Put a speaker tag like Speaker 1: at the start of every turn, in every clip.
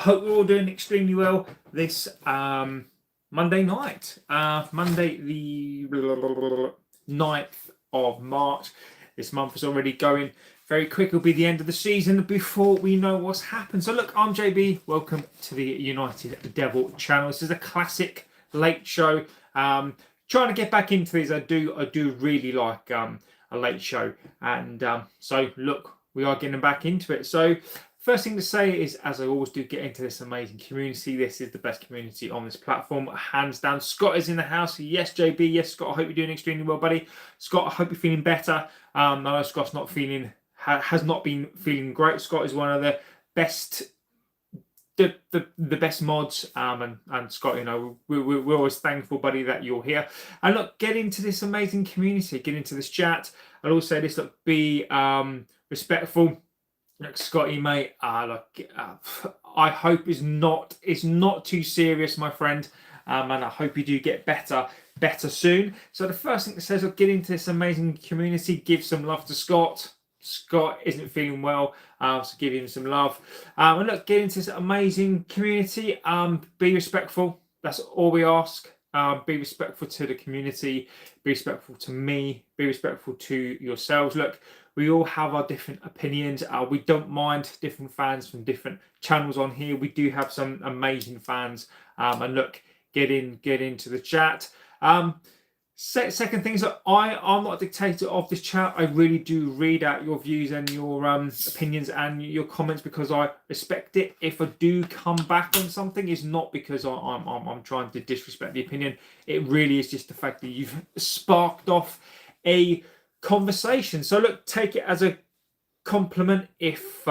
Speaker 1: Hope we're all doing extremely well this Monday night. Monday the 9th of March. This month is already going very quick. It'll be the end of the season before we know what's happened. So look, I'm JB. Welcome to the United Devil channel. This is a classic late show. Trying to get back into these. I do really like a late show. And so look, we are getting back into it. So first thing to say is, as I always do, get into this amazing community. This is the best community on this platform, hands down. Scott is in the house. Yes, JB. Yes, Scott. I hope you're doing extremely well, buddy. Scott, I hope you're feeling better. I know Scott's not feeling, has not been feeling great. Scott is one of the best, the best mods. And Scott, you know, we're always thankful, buddy, that you're here. And look, get into this amazing community. Get into this chat. I'll also say this: look, be respectful. Look, Scotty, mate. I hope it's not too serious, my friend. And I hope you do get better soon. So the first thing that says, look, get into this amazing community. Give some love to Scott. Scott isn't feeling well, so give him some love. And look, get into this amazing community. Be respectful. That's all we ask. Be respectful to the community. Be respectful to me. Be respectful to yourselves. Look, we all have our different opinions. We don't mind different fans from different channels on here. We do have some amazing fans. And look, get into the chat. Second thing is that I'm not a dictator of this chat. I really do read out your views and your opinions and your comments because I respect it. If I do come back on something, it's not because I'm trying to disrespect the opinion. It really is just the fact that you've sparked off a conversation. So look, take it as a compliment if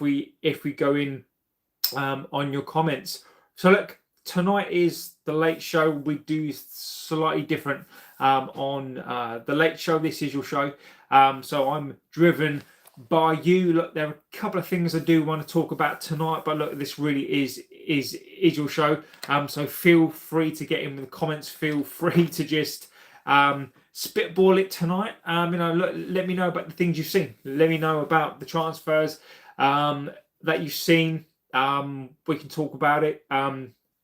Speaker 1: we go in on your comments. So look, tonight is the late show. We do slightly different on the late show. This is your show. So I'm driven by you. Look, there are a couple of things I do want to talk about tonight, but look, this really is your show. So feel free to get in with the comments. Feel free to just spitball it tonight. You know, look, let me know about the things you've seen. Let me know about the transfers that you've seen. We can talk about it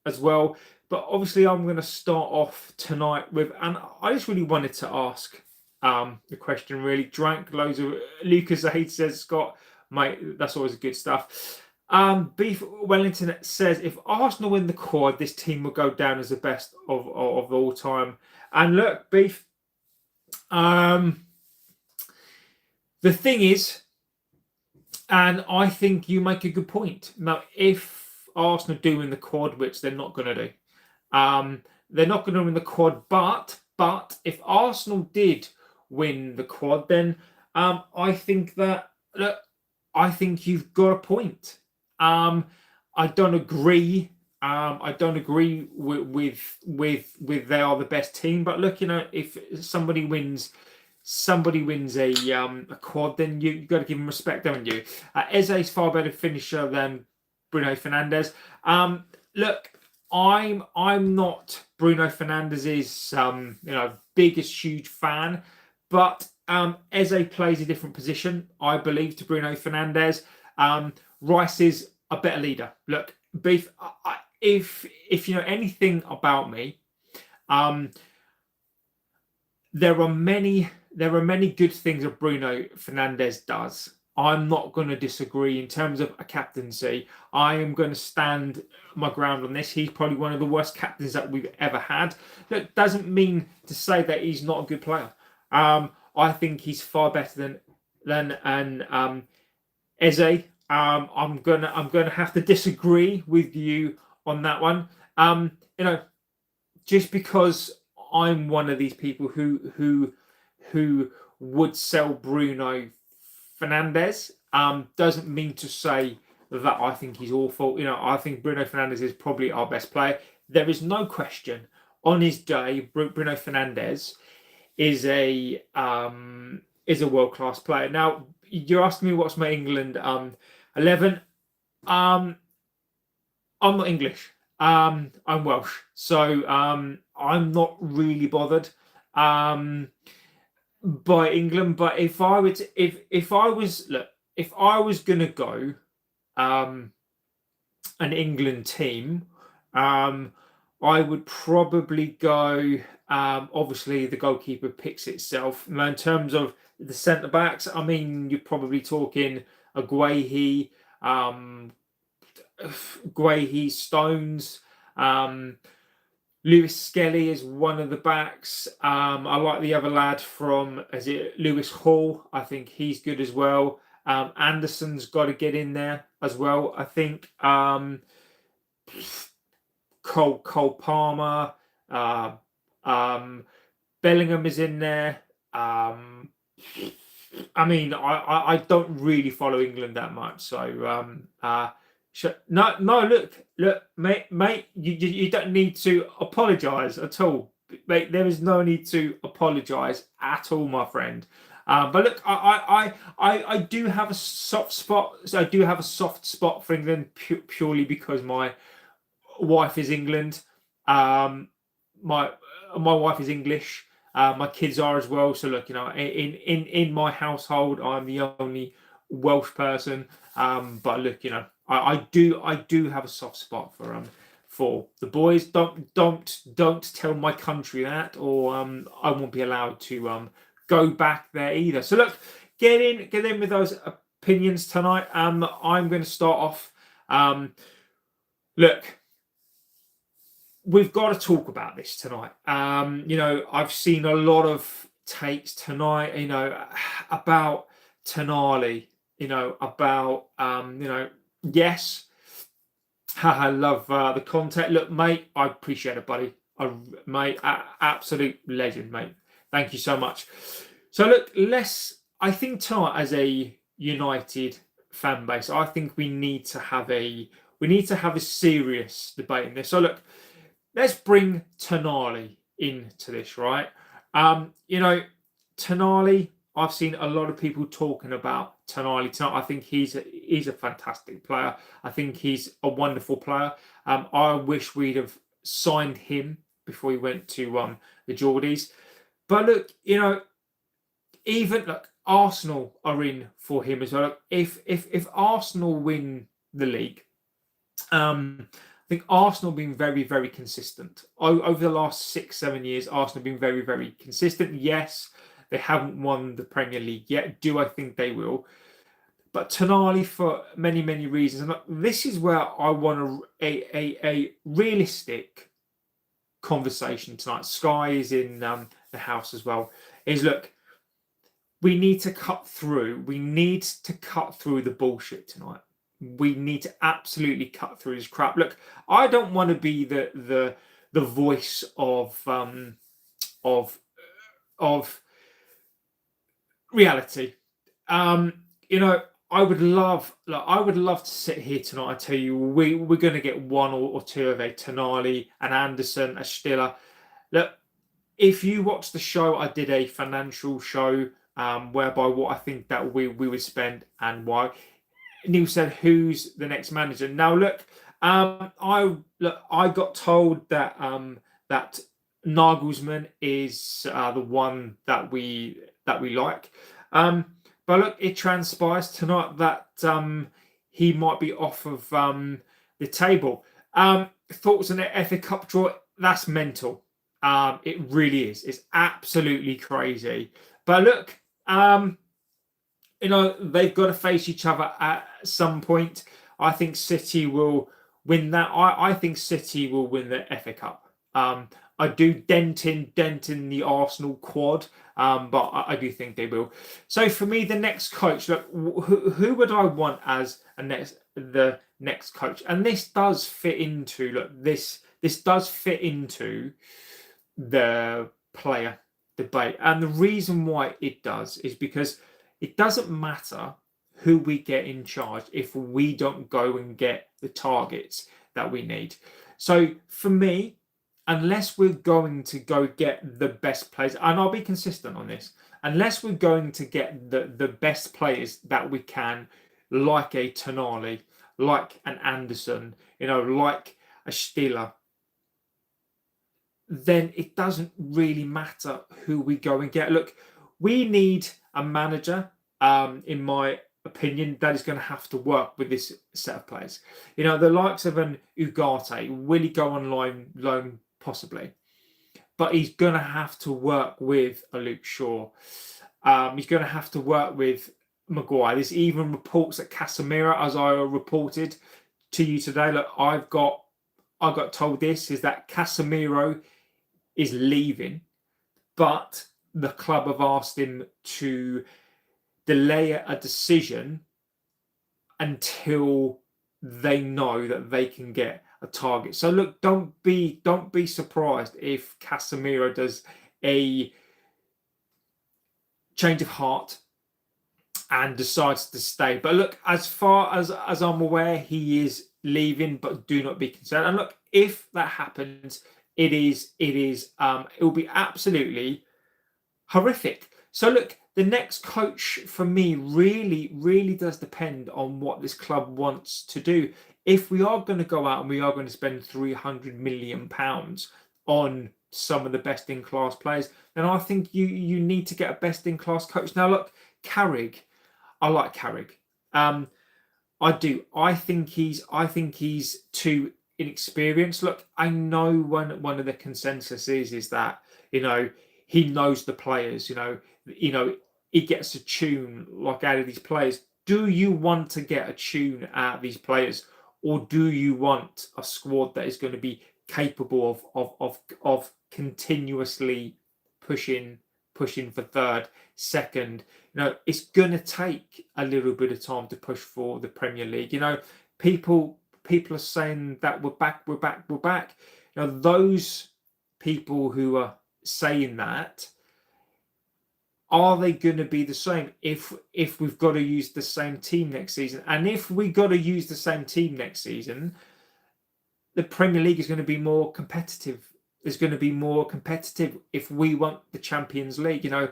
Speaker 1: as well. But obviously, I'm going to start off tonight with, and I just really wanted to ask the question. Really, drank loads of. Lucas Aid says, Scott, mate, that's always good stuff. Beef Wellington says, if Arsenal win the quad, this team will go down as the best of all time. And look, Beef. The thing is, and I think you make a good point. Now, if Arsenal do win the quad, which they're not going to do, they're not going to win the quad. But if Arsenal did win the quad, then I think that look, I think you've got a point. I don't agree. I don't agree with they are the best team. But look, you know, if somebody wins a quad, then you got to give them respect, haven't you? Eze's far better finisher than Bruno Fernandes. Look, I'm not Bruno Fernandes's biggest huge fan, but Eze plays a different position, I believe, to Bruno Fernandes. Rice is a better leader. Look, Beef. If you know anything about me, there are many good things that Bruno Fernandes does. I'm not going to disagree in terms of a captaincy. I am going to stand my ground on this. He's probably one of the worst captains that we've ever had. That doesn't mean to say that he's not a good player. I think he's far better than Eze. I'm gonna have to disagree with you on that one. You know, just because I'm one of these people who would sell Bruno Fernandes, doesn't mean to say that I think he's awful. You know, I think Bruno Fernandes is probably our best player. There is no question on his day, Bruno Fernandes is a world-class player. Now, you're asking me what's my England 11. I'm not English. I'm Welsh, so I'm not really bothered by England. But if I was gonna go an England team, I would probably go. Obviously, the goalkeeper picks itself. Now, in terms of the centre backs, I mean, you're probably talking Aguehi, Stones. Lewis Skelly is one of the backs. I like the other lad from, is it Lewis Hall? I think he's good as well. Anderson's got to get in there as well. I think Cole Palmer, Bellingham is in there. I mean, I don't really follow England that much, so no. Look, mate. You don't need to apologise at all, mate. There is no need to apologise at all, my friend. But look, I do have a soft spot. So I do have a soft spot for England purely because my wife is England. My wife is English. My kids are as well. So look, in my household, I'm the only Welsh person. But look, I do have a soft spot for the boys. Don't tell my country that, or I won't be allowed to go back there either. So look, get in with those opinions tonight. I'm going to start off. Look, we've got to talk about this tonight. I've seen a lot of takes tonight, about Tonali, about, yes, I love the content. Look, mate, I appreciate it, buddy. Mate, absolute legend, mate. Thank you so much. So look, I think tonight as a United fan base, I think we need to have a serious debate in this. So look, let's bring Tonali into this, right? Tonali, I've seen a lot of people talking about Tonali tonight. I think he's a fantastic player. I think he's a wonderful player. I wish we'd have signed him before he went to the Geordies. But look, even look, Arsenal are in for him as well. Look, if Arsenal win the league, I think Arsenal have been very, very consistent. Over the last 6-7 years, Arsenal have been very, very consistent. Yes, they haven't won the Premier League yet. Do I think they will? But Tonali, for many, many reasons. And look, this is where I want a realistic conversation tonight. Sky is in the house as well. Is look, we need to cut through. We need to cut through the bullshit tonight. We need to absolutely cut through this crap. Look, I don't want to be the voice of reality. I would love to sit here tonight and tell you we're going to get one or two of a Tonali, an Anderson, a Stiller. Look, if you watch the show, I did a financial show whereby what I think that we would spend and why. Neil said, "Who's the next manager?" Now, look, I got told that that Nagelsmann is the one that we like. But look, it transpires tonight that he might be off of the table. Thoughts on the FA Cup draw? That's mental. It really is. It's absolutely crazy. But look, they've got to face each other at some point. I think City will win that. I think City will win the FA Cup. I do dent in the Arsenal quad, but I do think they will. So for me, the next coach, look, who would I want as the next coach? And this does fit into this does fit into the player debate, and the reason why it does is because it doesn't matter who we get in charge if we don't go and get the targets that we need. So for me, unless we're going to go get the best players, and I'll be consistent on this, unless we're going to get the best players that we can, like a Tonali, like an Anderson, like a Stiller, then it doesn't really matter who we go and get. Look, we need a manager, in my opinion, that is going to have to work with this set of players. You know, the likes of an Ugarte, will he go on loan possibly? But he's going to have to work with a Luke Shaw. He's going to have to work with Maguire. There's even reports that Casemiro, as I reported to you today, look, I got told this, is that Casemiro is leaving, but the club have asked him to delay a decision until they know that they can get a target. So look, don't be surprised if Casemiro does a change of heart and decides to stay. But look, as far as I'm aware, he is leaving, but do not be concerned. And look, if that happens, it will be absolutely horrific. So look, the next coach for me really does depend on what this club wants to do. If we are going to go out and we are going to spend £300 million on some of the best in class players, then I think you need to get a best in class coach. Now look, Carrick, I like Carrick. I do. I think he's too inexperienced. Look, I know one of the consensus is that, you know, he knows the players. You know, he gets a tune like out of these players. Do you want to get a tune out of these players, or do you want a squad that is going to be capable of continuously pushing for third, second? You know, it's going to take a little bit of time to push for the Premier League. You know, people are saying that we're back. You know, those people who are saying that, are they going to be the same if we've got to use the same team next season? And if we got to use the same team next season, the Premier League is going to be more competitive. It's going to be more competitive if we want the Champions League. You know,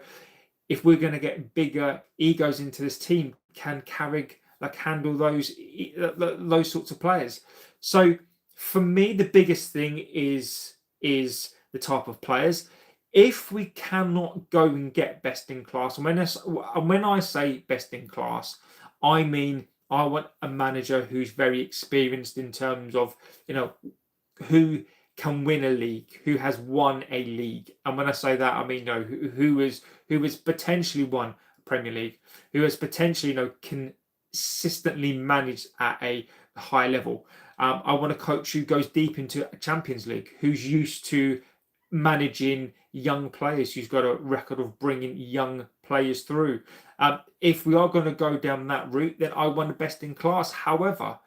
Speaker 1: if we're going to get bigger egos into this team, can Carrick handle those sorts of players? So for me, the biggest thing is the type of players. If we cannot go and get best in class, and when I say best in class, I mean I want a manager who's very experienced in terms of, you know, who can win a league, who has won a league. And when I say that, I mean, you know, who has potentially won a Premier League, who has potentially, you know, consistently managed at a high level. I want a coach who goes deep into a Champions League, who's used to managing young players, who's got a record of bringing young players through. If we are going to go down that route, then I want the best in class. However,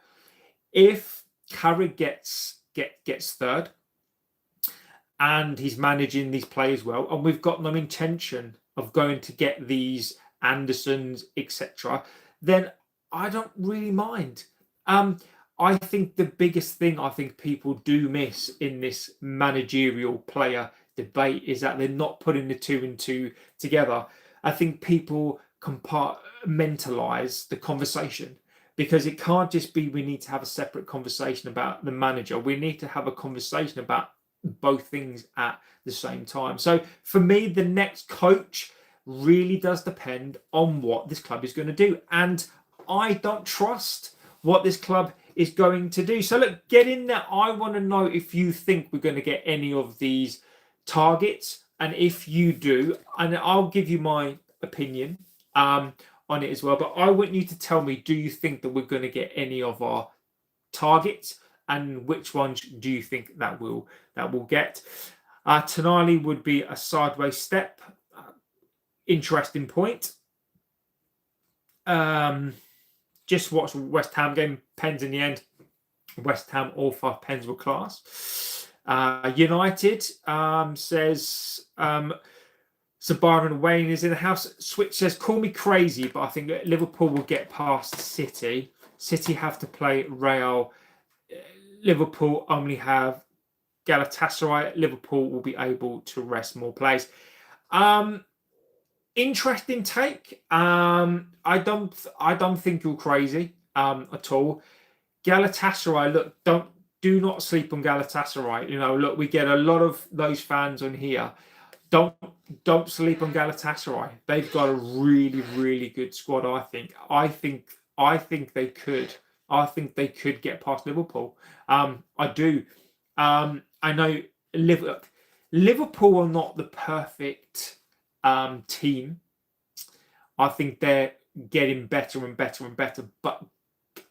Speaker 1: if Carrick gets third and he's managing these players well, and we've got no intention of going to get these Andersons, etc., then I don't really mind. I think the biggest thing I think people do miss in this managerial player debate is that they're not putting the two and two together. I think people compartmentalize the conversation, because it can't just be we need to have a separate conversation about the manager. We need to have a conversation about both things at the same time. So for me, the next coach really does depend on what this club is going to do. And I don't trust what this club is going to do. So look, get in there. I want to know if you think we're going to get any of these targets. And if you do, and I'll give you my opinion on it as well. But I want you to tell me, do you think that we're going to get any of our targets? And which ones do you think that we'll get? Tonali would be a sideways step. Interesting point. Just watched West Ham game, pens in the end. West Ham, all 5 pens were class. United says Sir Byron Wayne is in the house. Switch says, call me crazy, but I think that Liverpool will get past City. City have to play Real. Liverpool only have Galatasaray. Liverpool will be able to rest more players. Interesting take. I don't think you're crazy at all. Galatasaray, look, do not sleep on Galatasaray. You know, look, we get a lot of those fans on here. don't don't sleep on Galatasaray. They've got a really, really good squad. I think they could. I think they could get past Liverpool. I do. I know Liverpool are not the perfect team. I think they're getting better and better and better. But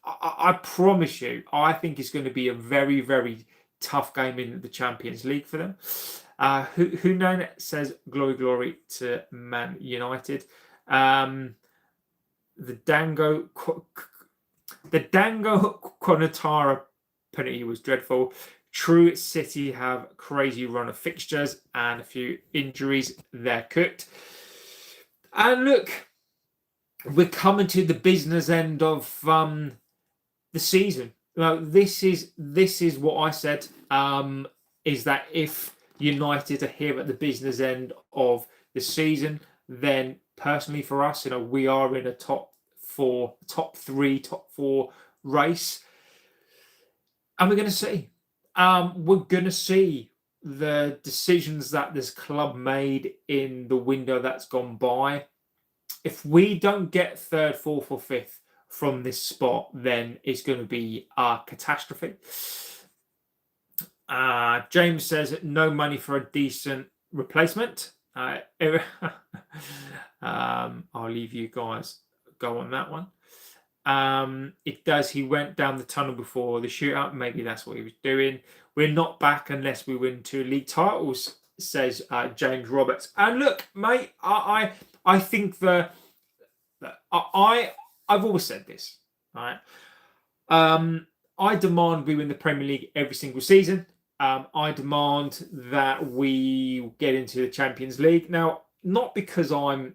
Speaker 1: I promise you, I think it's going to be a very, very tough game in the Champions League for them. Who known says glory, glory to Man United. The Dango Konatara penalty was dreadful. True, City have a crazy run of fixtures and a few injuries. They're cooked. And look, we're coming to the business end of the season. Now, this is what I said. Is that if United are here at the business end of the season, then personally for us, we are in a top 3, top 4 race, and we're going to see. We're going to see the decisions that this club made in the window that's gone by. If we don't get 3rd, 4th, or 5th from this spot, then it's going to be a catastrophe. James says no money for a decent replacement. I'll leave you guys go on that one. It does. He went down the tunnel before the shootout. Maybe that's what he was doing. We're not back unless we win 2 league titles, says James Roberts. And look, mate, I think I've always said this, right? I demand we win the Premier League every single season. I demand that we get into the Champions League. Now, not because I'm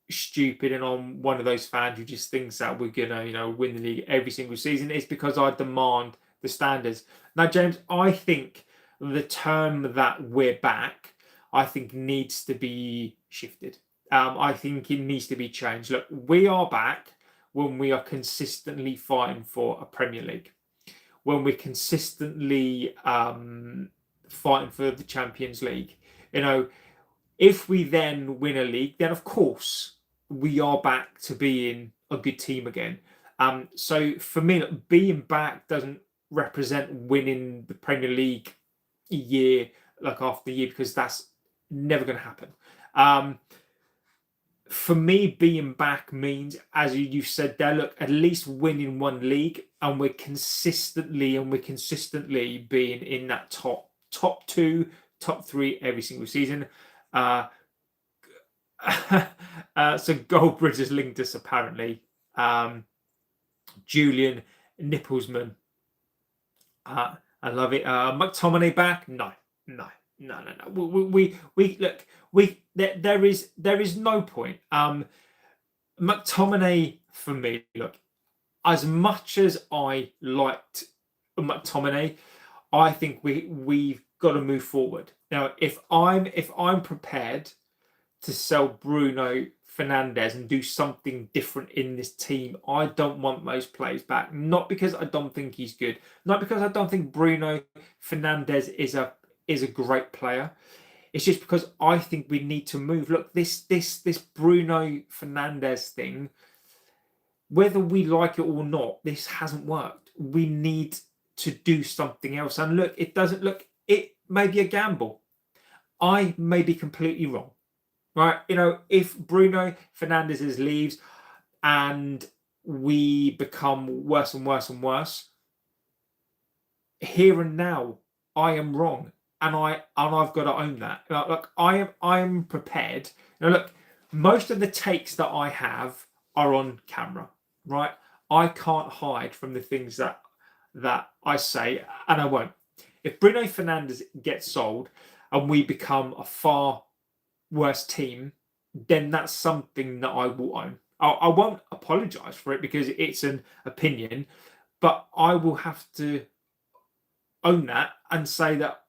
Speaker 1: stupid and I'm one of those fans who just thinks that we're gonna, win the league every single season. It's because I demand the standards. Now, James, I think the term that we're back, I think needs to be shifted. I think it needs to be changed. Look, we are back when we are consistently fighting for a Premier League, when we're consistently fighting for the Champions League. If we then win a league, then of course we are back to being a good team again. So for me, being back doesn't represent winning the Premier League year after year, because that's never going to happen. For me, being back means, as you said there, look, at least winning 1 league, and we're consistently being in that top 2, top 3 every single season. So Goldbridge has linked us apparently. Julian Nipplesman. I love it. McTominay back? No. We look. There is no point. McTominay for me. Look, as much as I liked McTominay, I think we've got to move forward. Now, if I'm prepared to sell Bruno Fernandes and do something different in this team, I don't want those players back. Not because I don't think he's good. Not because I don't think Bruno Fernandes is a great player. It's just because I think we need to move. Look, this Bruno Fernandes thing, whether we like it or not, this hasn't worked. We need to do something else. And look, it may be a gamble. I may be completely wrong. Right? If Bruno Fernandes leaves and we become worse and worse and worse, here and now, I am wrong. And I've got to own that. Look, I am prepared. Now, look, most of the takes that I have are on camera, right? I can't hide from the things that I say, and I won't. If Bruno Fernandes gets sold and we become a far worse team, then that's something that I will own. I won't apologise for it because it's an opinion, but I will have to own that and say that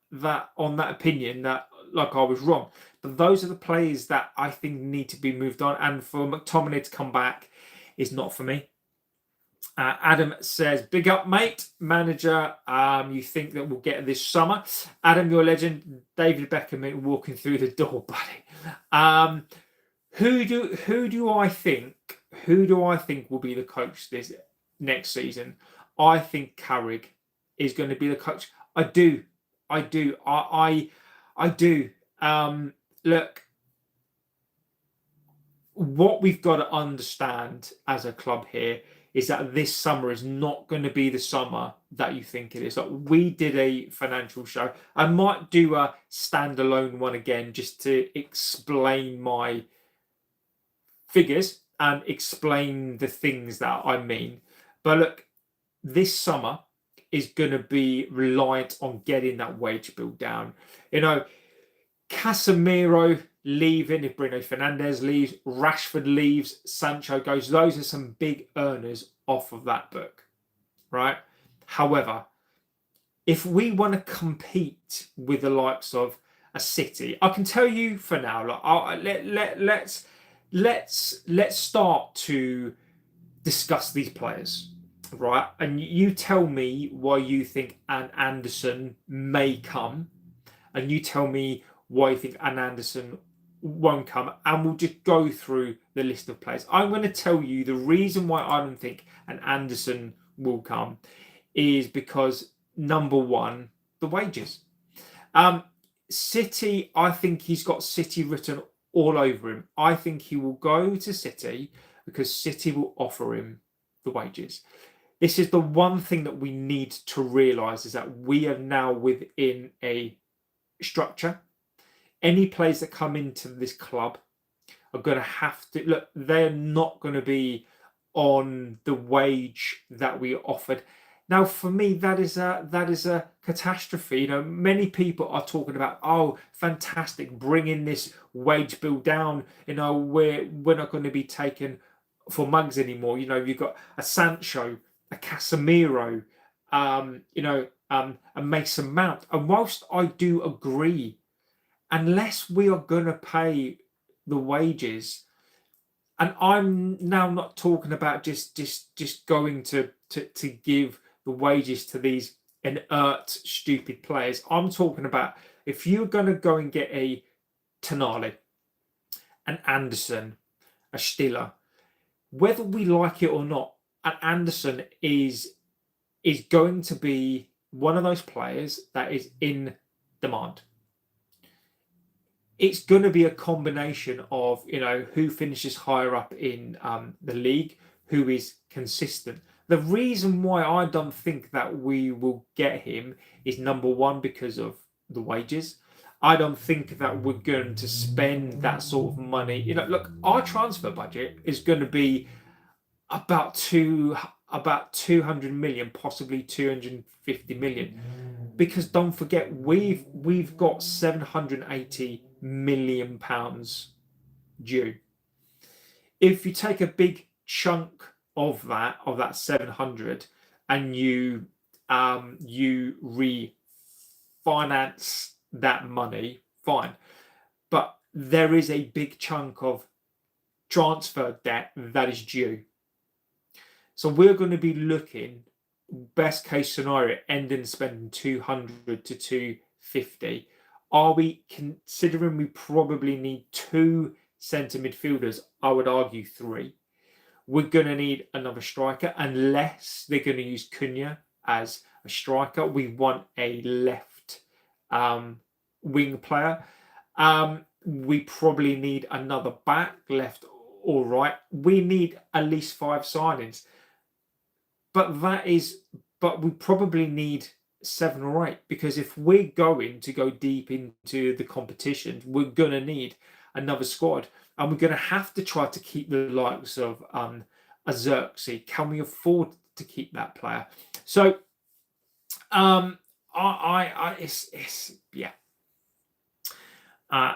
Speaker 1: on that opinion that I was wrong. But those are the players that I think need to be moved on, and for McTominay to come back is not for me. Adam says, big up, mate. Manager, you think that we'll get this summer? Adam, you're a legend. David Beckham walking through the door, buddy. Who do I think will be the coach this next season? I think Carrick is going to be the coach. I do. Look, what we've got to understand as a club here is that this summer is not going to be the summer that you think it is. Like, we did a financial show. I might do a standalone one again just to explain my figures and explain the things that I mean. But look, this summer is going to be reliant on getting that wage bill down. You know, Casemiro leaving, if Bruno Fernandes leaves, Rashford leaves, Sancho goes. Those are some big earners off of that book, right? However, if we want to compete with the likes of a City, I can tell you for now, let's start to discuss these players, right? And you tell me why you think an Anderson may come, and you tell me why you think an Anderson won't come, and we'll just go through the list of players. I'm going to tell you the reason why I don't think an Anderson will come is because, number one, the wages. City, I think he's got City written all over him. I think he will go to City because City will offer him the wages. This is the one thing that we need to realise, is that we are now within a structure. Any players that come into this club are going to have to look. They're not going to be on the wage that we offered. Now, for me, that is a catastrophe. You know, many people are talking about, oh, fantastic, bringing this wage bill down. You know, we're not going to be taken for mugs anymore. You know, you've got a Sancho, a Casemiro, a Mason Mount. And whilst I do agree, unless we are going to pay the wages, and I'm now not talking about just going to give the wages to these inert, stupid players. I'm talking about if you're going to go and get a Tonali, an Anderson, a Stiller, whether we like it or not, an Anderson is going to be one of those players that is in demand. It's going to be a combination of, you know, who finishes higher up in the league, who is consistent. The reason why I don't think that we will get him is, number one, because of the wages. I don't think that we're going to spend that sort of money. You know, look, our transfer budget is going to be about 200 million, possibly 250 million. Because don't forget, we've got 780 million pounds due. If you take a big chunk of that 700 and you refinance that money, fine. But there is a big chunk of transfer debt that is due. So we're going to be looking, best case scenario, ending spending 200 to 250. Are we considering we probably need 2 centre midfielders? I would argue 3. We're going to need another striker, unless they're going to use Cunha as a striker. We want a left wing player. We probably need another back, left or right. We need at least 5 signings. But we probably need 7 or 8, because if we're going to go deep into the competition, we're going to need another squad, and we're going to have to try to keep the likes of Xerxes. Can we afford to keep that player? So, it's yeah.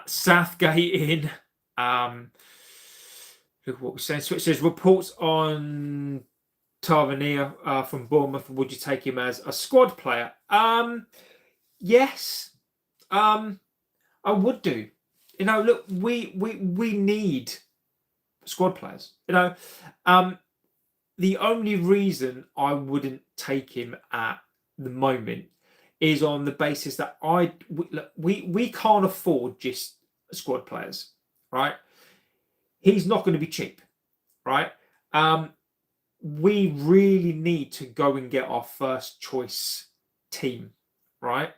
Speaker 1: Southgate in. Look what we're saying. So it says reports on Tavernier from Bournemouth. Would you take him as a squad player? Yes, I would do. You know, look, we need squad players. You know, the only reason I wouldn't take him at the moment is on the basis that we can't afford just squad players, right? He's not going to be cheap, right? We really need to go and get our first choice team, right?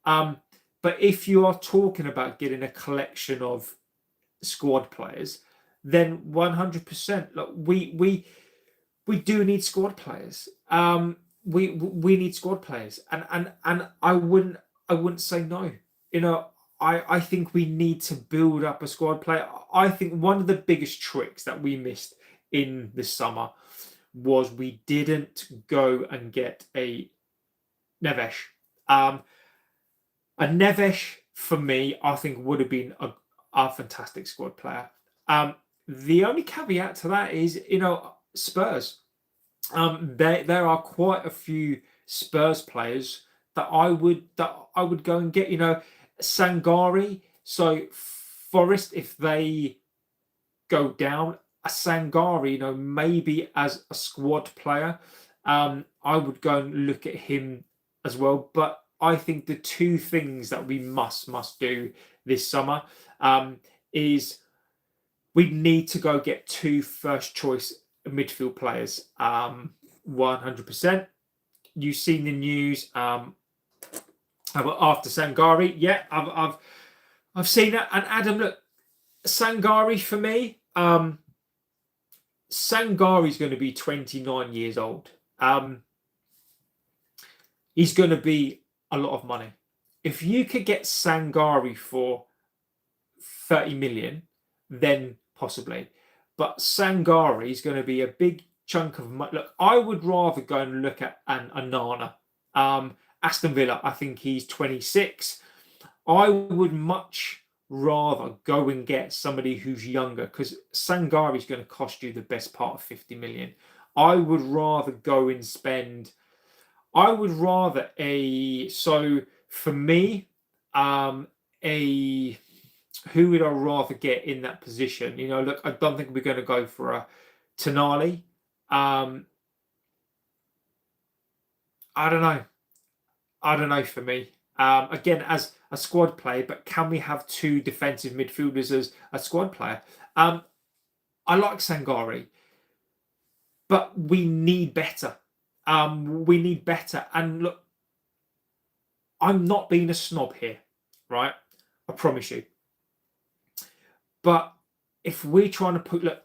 Speaker 1: But if you are talking about getting a collection of squad players, then 100%. Look, we do need squad players. We need squad players, and I wouldn't say no. You know, I think we need to build up a squad player. I think one of the biggest tricks that we missed in the summer was we didn't go and get a Neves. A Neves, for me, I think would have been a fantastic squad player. The only caveat to that is, Spurs. There are quite a few Spurs players that I would go and get. Sangari. So Forest, if they go down, a Sangari, maybe as a squad player, I would go and look at him as well. But I think the two things that we must do this summer is we need to go get two first choice midfield players. 100%. You've seen the news after Sangari. Yeah, I've seen that. And Adam, look, Sangari for me. Sangari's going to be 29 years old. He's going to be a lot of money. If you could get Sangari for 30 million, then possibly. But Sangari is going to be a big chunk of money. Look, I would rather go and look at an Onana. Aston Villa, I think he's 26. I would much rather go and get somebody who's younger, because Sangari is going to cost you the best part of 50 million. I would rather go and spend. So for me, who would I rather get in that position? Look, I don't think we're going to go for a Tonali. I don't know for me. Again, as a squad player, but can we have two defensive midfielders as a squad player? I like Sangari, but we need better. We need better. And look, I'm not being a snob here, right? I promise you. But if we're trying to look,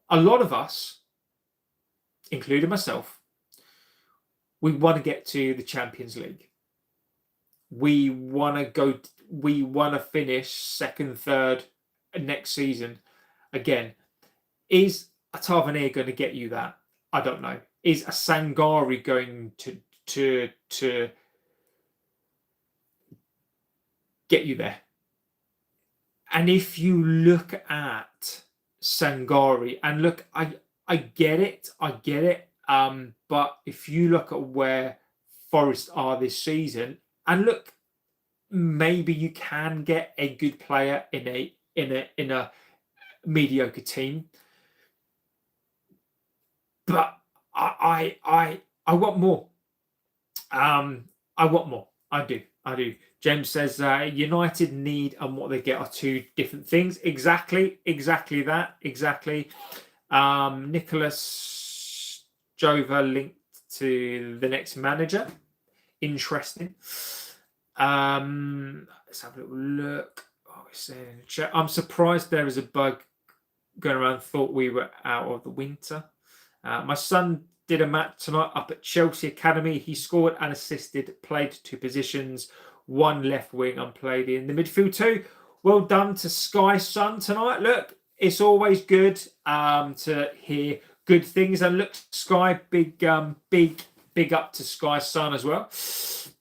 Speaker 1: a lot of us, including myself, we want to get to the Champions League. We want to finish second, third next season. Again, is a Tavernier going to get you that? I don't know. Is a Sangari going to get you there? And if you look at Sangari, and look, I get it. But if you look at where Forest are this season, and look, maybe you can get a good player in a mediocre team, but I want more. I want more. I do. James says United need and what they get are two different things. Exactly that. Nicholas Jova linked to the next manager. Interesting. Let's have a little look. Oh, we're saying in the chat. I'm surprised there is a bug going around. Thought we were out of the winter. My son did a match tonight up at Chelsea Academy. He scored and assisted, played two positions, one left wing and played in the midfield too. Well done to Sky's son tonight. Look, it's always good to hear good things. And look, Sky, big up to Sky's son as well.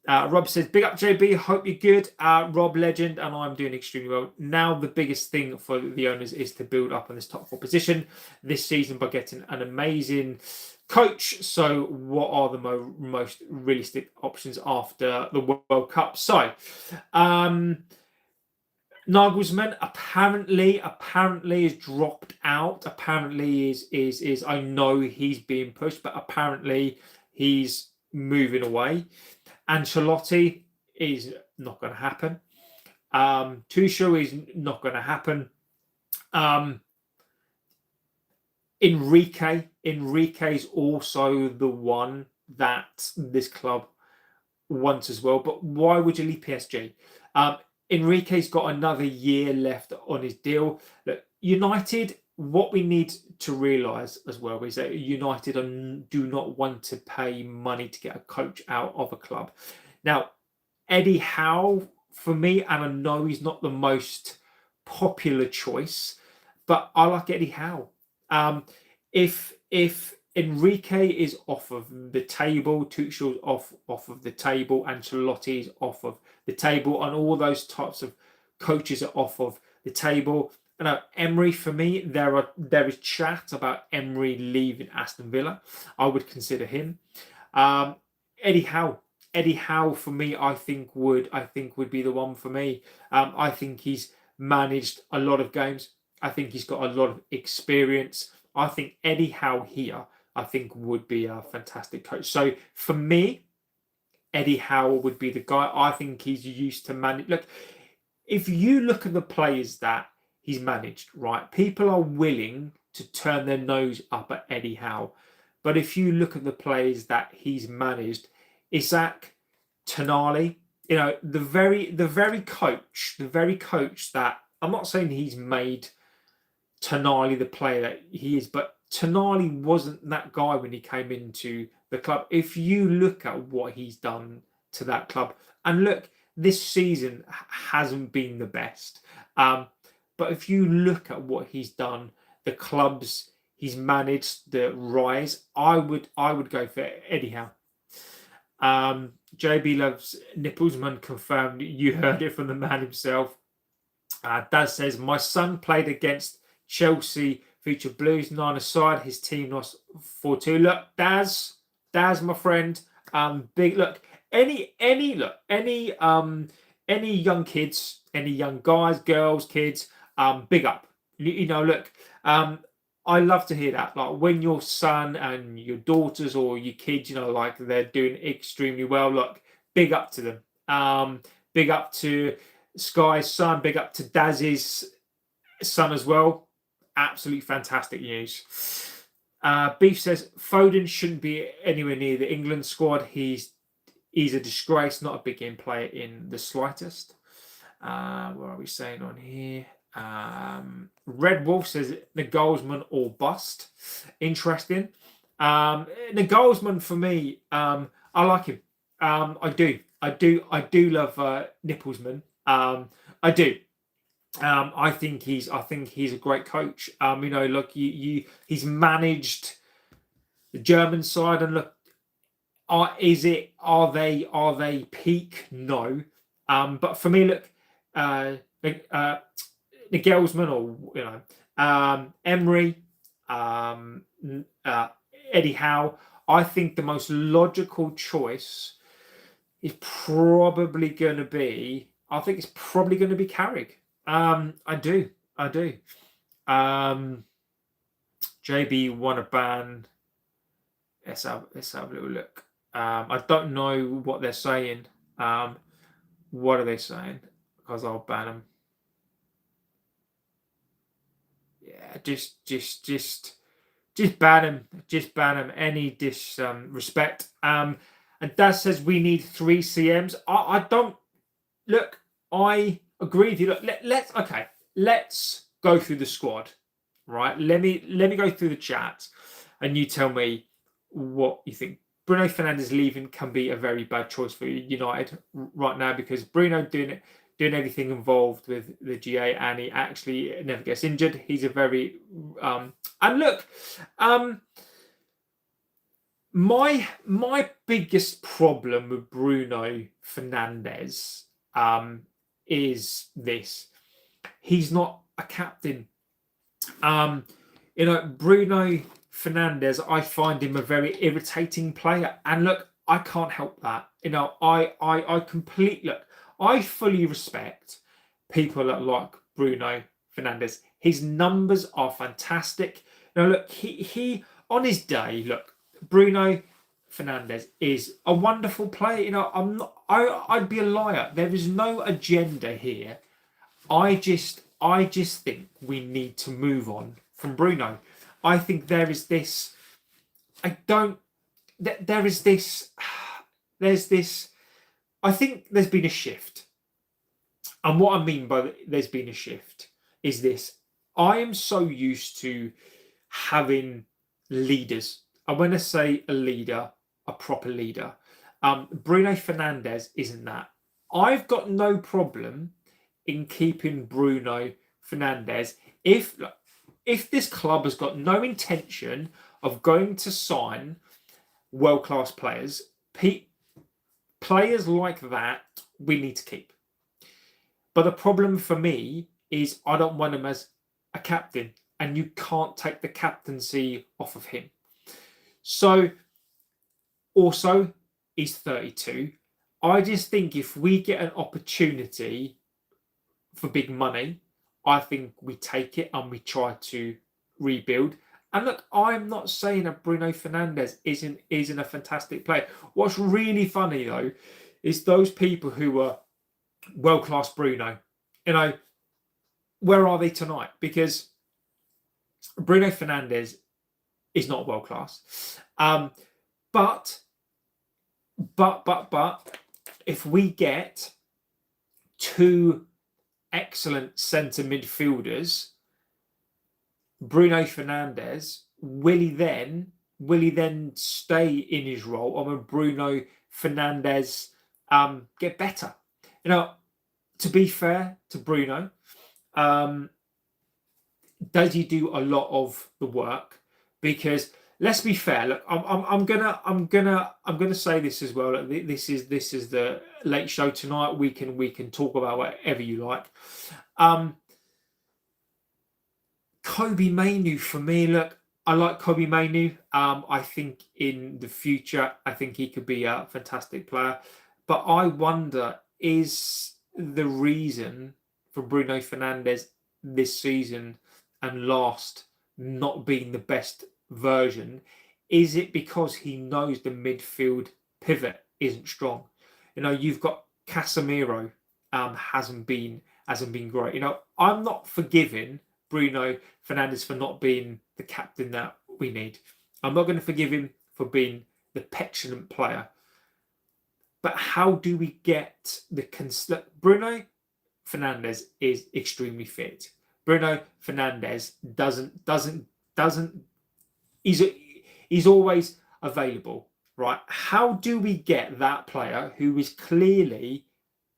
Speaker 1: Rob says, big up JB, hope you're good. Rob, legend, and I'm doing extremely well. Now the biggest thing for the owners is to build up on this top 4 position this season by getting an amazing coach. So what are the most realistic options after the World Cup? So Nagelsmann apparently is dropped out. Apparently is I know he's being pushed, but apparently he's moving away. Ancelotti is not going to happen. Tuchel is not going to happen. Enrique's also the one that this club wants as well. But why would you leave PSG? Enrique's got another year left on his deal. Look, United, what we need to realise as well is that United do not want to pay money to get a coach out of a club. Now, Eddie Howe, for me, and I know he's not the most popular choice, but I like Eddie Howe. If Enrique is off of the table, Tuchel's off of the table, Ancelotti is off of the table, and all those types of coaches are off of the table. Emery, for me, there is chat about Emery leaving Aston Villa. I would consider him. Eddie Howe for me, I think would be the one for me. I think he's managed a lot of games. I think he's got a lot of experience. I think Eddie Howe here, I think, would be a fantastic coach. So for me, Eddie Howe would be the guy. I think he's used to manage. Look, if you look at the players that he's managed, right, people are willing to turn their nose up at Eddie Howe. But if you look at the players that he's managed, Isaac, Tonali, the very coach that, I'm not saying he's made Tonali the player that he is, but Tonali wasn't that guy when he came into the club. If you look at what he's done to that club, and look, this season hasn't been the best, but if you look at what he's done, the clubs he's managed, the rise, I would go for Eddie Howe. JB loves Nipplesman confirmed. You heard it from the man himself. Daz says, my son played against Chelsea, featured Blues 9-a-side. His team lost 4-2. Look, Daz, my friend. Big look. Any young kids, any young guys, girls, kids. Big up. Look. I love to hear that. Like when your son and your daughters or your kids, like they're doing extremely well. Look, big up to them. Big up to Sky's son. Big up to Daz's son as well. Absolutely fantastic news. Beef says Foden shouldn't be anywhere near the England squad. He's a disgrace, not a big game player in the slightest. What are we saying on here? Red Wolf says Nagelsmann or bust. Interesting. Nagelsmann for me, I like him. I do love Nipplesman. I do. I think he's a great coach. Look, he's managed the German side, and look, are they peak? No. But for me, look, Nagelsmann or Emery, Eddie Howe, I think the most logical choice is probably going to be. I think it's probably going to be Carrick. I do. JB want to ban. Let's have a little look. I don't know what they're saying. What are they saying? Because I'll ban them. Yeah, just ban them. Just ban them. Any disrespect. And Daz says we need 3 CMs. I don't look. I agree with you. Look, let's go through the squad. Right. Let me go through the chat, and you tell me what you think. Bruno Fernandes leaving can be a very bad choice for United right now because Bruno doing everything involved with the GA, and he actually never gets injured. He's a very and look, my biggest problem with Bruno Fernandes is this: he's not a captain. Bruno Fernandes, I find him a very irritating player, and look, I can't help that. I completely look. I fully respect people that like Bruno Fernandes. His numbers are fantastic. Now, look, he on his day, look, Bruno Fernandes is a wonderful player. You know, I'd be a liar. There is no agenda here. I just think we need to move on from Bruno. I think there is this. There's this. I think there's been a shift. And what I mean by there's been a shift is this. I am so used to having leaders. And when I say a leader, a proper leader, Bruno Fernandes isn't that. I've got no problem in keeping Bruno Fernandes if this club has got no intention of going to sign world-class players, players like that we need to keep. But the problem for me is I don't want him as a captain, and you can't take the captaincy off of him. So, also, he's 32. I just think if we get an opportunity for big money, I think we take it and we try to rebuild. And look, I'm not saying that Bruno Fernandes isn't a fantastic player. What's really funny though is those people who are world-class Bruno, you know, where are they tonight? Because Bruno Fernandes is not world-class. But if we get two excellent centre midfielders, Bruno Fernandes, will he then stay in his role, or will Bruno Fernandes get better? You know, to be fair to Bruno, does he do a lot of the work? Because let's be fair. Look, I'm gonna say this as well. This is the late show tonight. We can talk about whatever you like. Kobbie Mainoo for me. Look, I like Kobbie Mainoo. I think in the future, I think he could be a fantastic player. But I wonder, is the reason for Bruno Fernandes this season and last not being the best version, is it because he knows the midfield pivot isn't strong? You know, you've got Casemiro hasn't been great. You know, I'm not forgiving Bruno Fernandes for not being the captain that we need. I'm not going to forgive him for being the petulant player. But how do we get the Bruno Fernandes is extremely fit. Bruno Fernandes doesn't. He's always available, right? How do we get that player who is clearly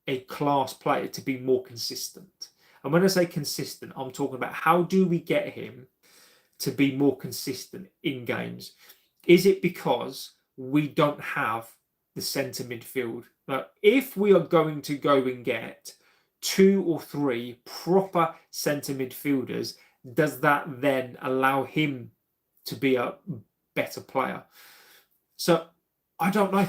Speaker 1: a class player to be more consistent? And when I say consistent, I'm talking about how do we get him to be more consistent in games? Is it because we don't have the centre midfield? Now, if we are going to go and get 2 or 3 proper centre midfielders, does that then allow him to be a better player? So I don't know.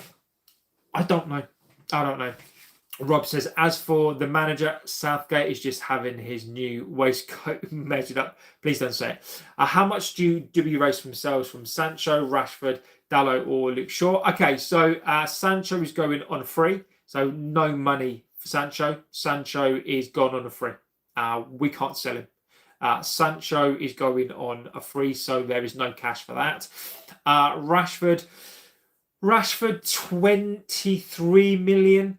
Speaker 1: Rob says, as for the manager, Southgate is just having his new waistcoat measured up. Please don't say it. How much do we raise from sales from Sancho, Rashford, Dalot or Luke Shaw? Okay, so Sancho is going on a free. So no money for Sancho. Sancho is gone on a free. We can't sell him. Sancho is going on a free, so there is no cash for that. Rashford, 23 million.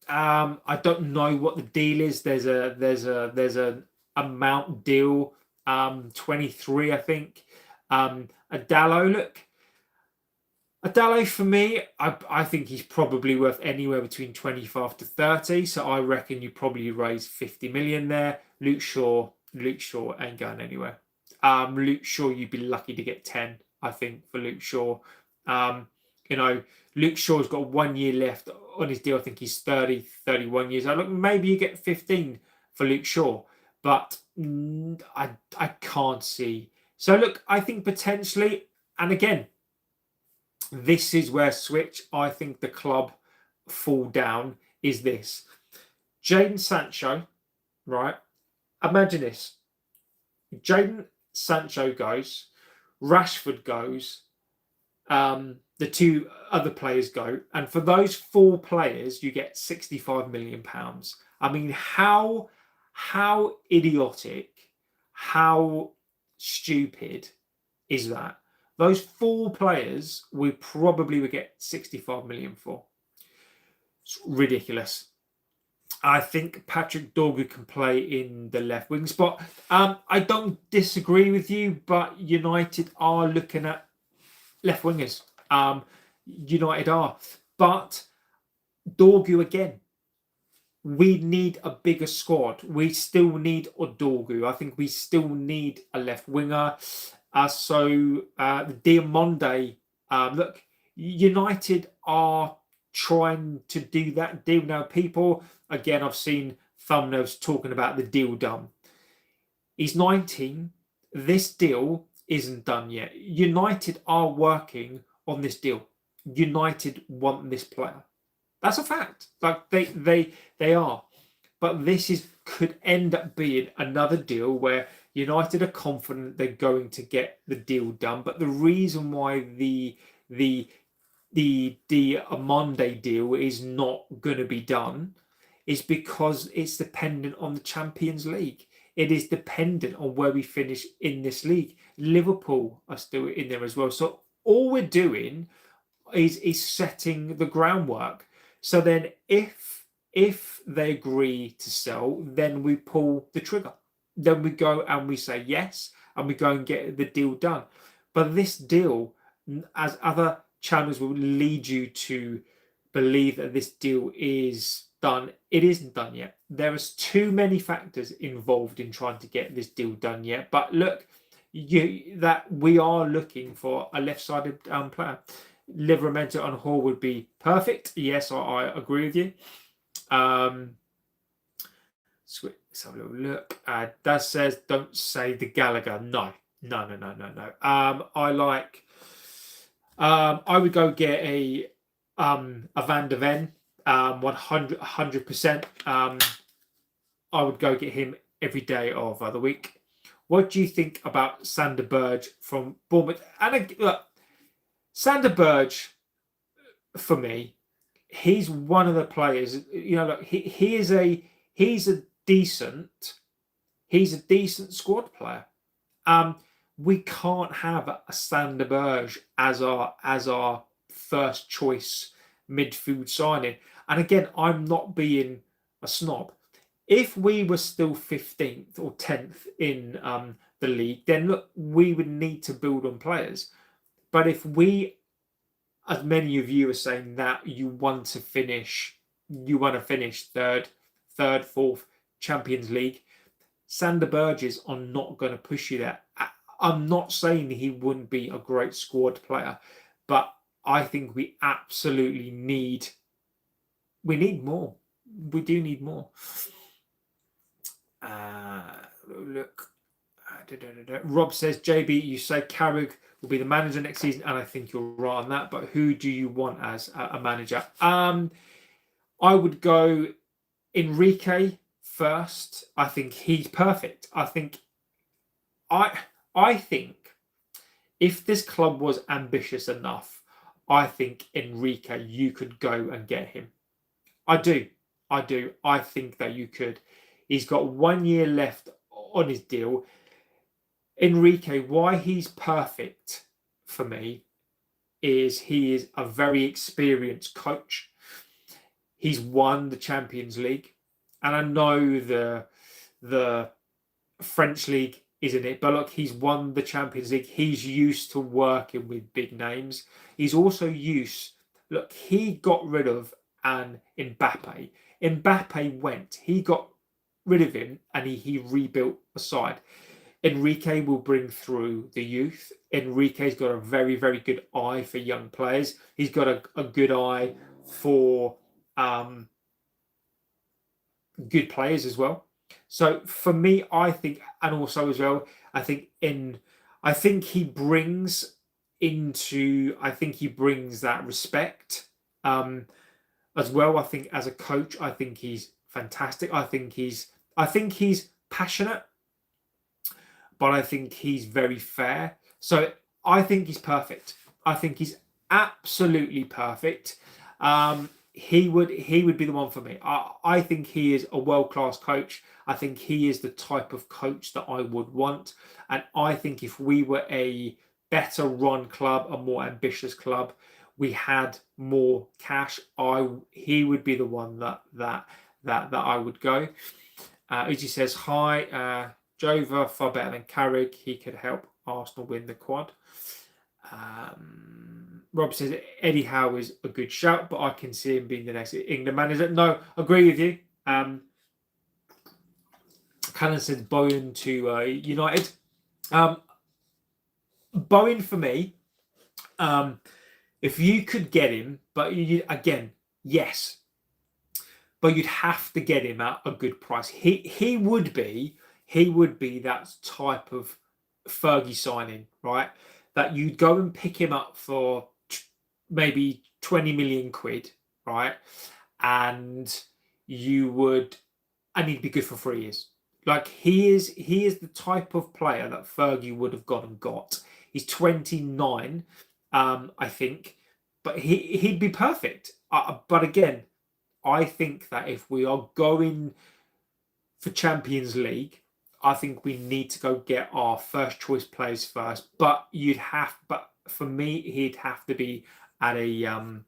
Speaker 1: I don't know what the deal is. There's an amount deal. 23, I think. Dalot for me, I think he's probably worth anywhere between 25 to 30. So I reckon you probably raise 50 million there. Luke Shaw ain't going anywhere. Luke Shaw, you'd be lucky to get 10, I think, for Luke Shaw. You know, Luke Shaw's got 1 year left on his deal. I think he's 31 years old. Look, maybe you get 15 for Luke Shaw, but I can't see. So look, I think potentially, and again, this is where I think the club fall down, is this. Jadon Sancho right? Imagine this. Jadon Sancho goes, Rashford goes, the two other players go, and for those 4 players, you get £65 million. I mean, how idiotic, how stupid is that? Those 4 players we probably would get 65 million for. It's ridiculous. I think Patrick Dorgu can play in the left wing spot. I don't disagree with you, but United are looking at left wingers. United are. But Dorgu again. We need a bigger squad. We still need Dorgu. I think we still need a left winger. The Diamonde, look, United are trying to do that deal now. People, again, I've seen thumbnails talking about the deal done. He's 19. This deal isn't done yet. United are working on this deal. United want this player. That's a fact. Like they are. But this could end up being another deal where United are confident they're going to get the deal done. But the reason why the Monday deal is not going to be done is because it's dependent on the Champions League. It is dependent on where we finish in this league. Liverpool are still in there as well. So all we're doing is setting the groundwork. So then if they agree to sell, then we pull the trigger. Then we go and we say yes, and we go and get the deal done. But this deal, as other channels will lead you to believe that this deal is done, it isn't done yet. There is too many factors involved in trying to get this deal done yet. But look, that we are looking for a left-sided player. Livramento on Hall would be perfect. Yes, I agree with you. Let's have a little look. That says, don't say the Gallagher. No. I would go get a Van der Ven, 100%. I would go get him every day of the week. What do you think about Sander Berge from Bournemouth? And look, Sander Berge, for me, he's one of the players. Look, he's a decent squad player. We can't have a Sander Berge as our first choice midfield signing. And again, I'm not being a snob. If we were still 15th or 10th in the league, then look, we would need to build on players. But if we, as many of you are saying, that you want to finish third, fourth, Champions League, Sander Berges are not going to push you there. I'm not saying he wouldn't be a great squad player, but I think we absolutely need more. We do need more. Look. Rob says, JB, you say Carrick will be the manager next season, and I think you're right on that. But who do you want as a manager? I would go Enrique first. I think he's perfect. I think if this club was ambitious enough, I think Enrique, you could go and get him. I do. I think that you could. He's got 1 year left on his deal. Enrique, why he's perfect for me is he is a very experienced coach. He's won the Champions League. And I know the French league isn't it, but look, he's won the Champions League. He's used to working with big names. He's also used, look, he got rid of an Mbappe. Mbappe went. He got rid of him and he rebuilt the side. Enrique will bring through the youth. Enrique's got a very, very good eye for young players. He's got a good eye for good players as well. So for me, I think, and also as well, I think he brings that respect as well. I think as a coach, I think he's fantastic. I think he's I think he's passionate, but I think he's very fair. So I think he's perfect. I think he's absolutely perfect. He would be the one for me. I think he is a world-class coach. I think he is the type of coach that I would want. And I think if we were a better run club, a more ambitious club, we had more cash, he would be the one that I would go. Uji says, hi, Jova, far better than Carrick. He could help Arsenal win the quad. Rob says Eddie Howe is a good shout, but I can see him being the next England manager. No, agree with you. Callan says Bowen to United. Bowen for me, if you could get him, but again, yes, but you'd have to get him at a good price. He would be that type of Fergie signing, right? That you'd go and pick him up for maybe 20 million quid, right? And he'd be good for 3 years. Like he is the type of player that Fergie would have gone and got. He's 29, I think, but he'd be perfect. But again, I think that if we are going for Champions League, I think we need to go get our first choice players first. But for me, he'd have to be at a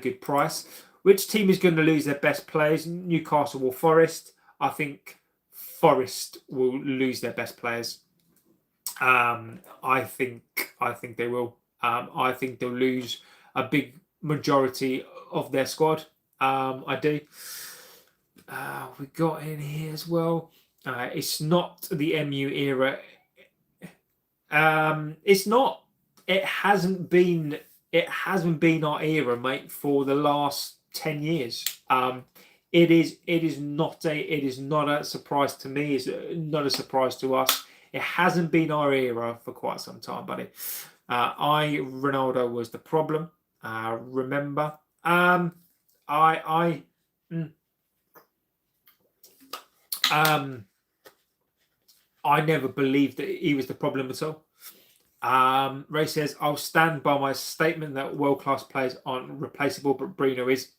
Speaker 1: good price. Which team is going to lose their best players? Newcastle or Forest? I think Forest will lose their best players. I think they will. I think they'll lose a big majority of their squad. I do. We got in here as well. It's not the MU era. It's not. It hasn't been our era, mate, for the last 10 years. It is not a surprise to me. It's not a surprise to us. It hasn't been our era for quite some time, buddy. Ronaldo was the problem. Remember. I never believed that he was the problem at all. Ray says, I'll stand by my statement that world-class players aren't replaceable, but Bruno is.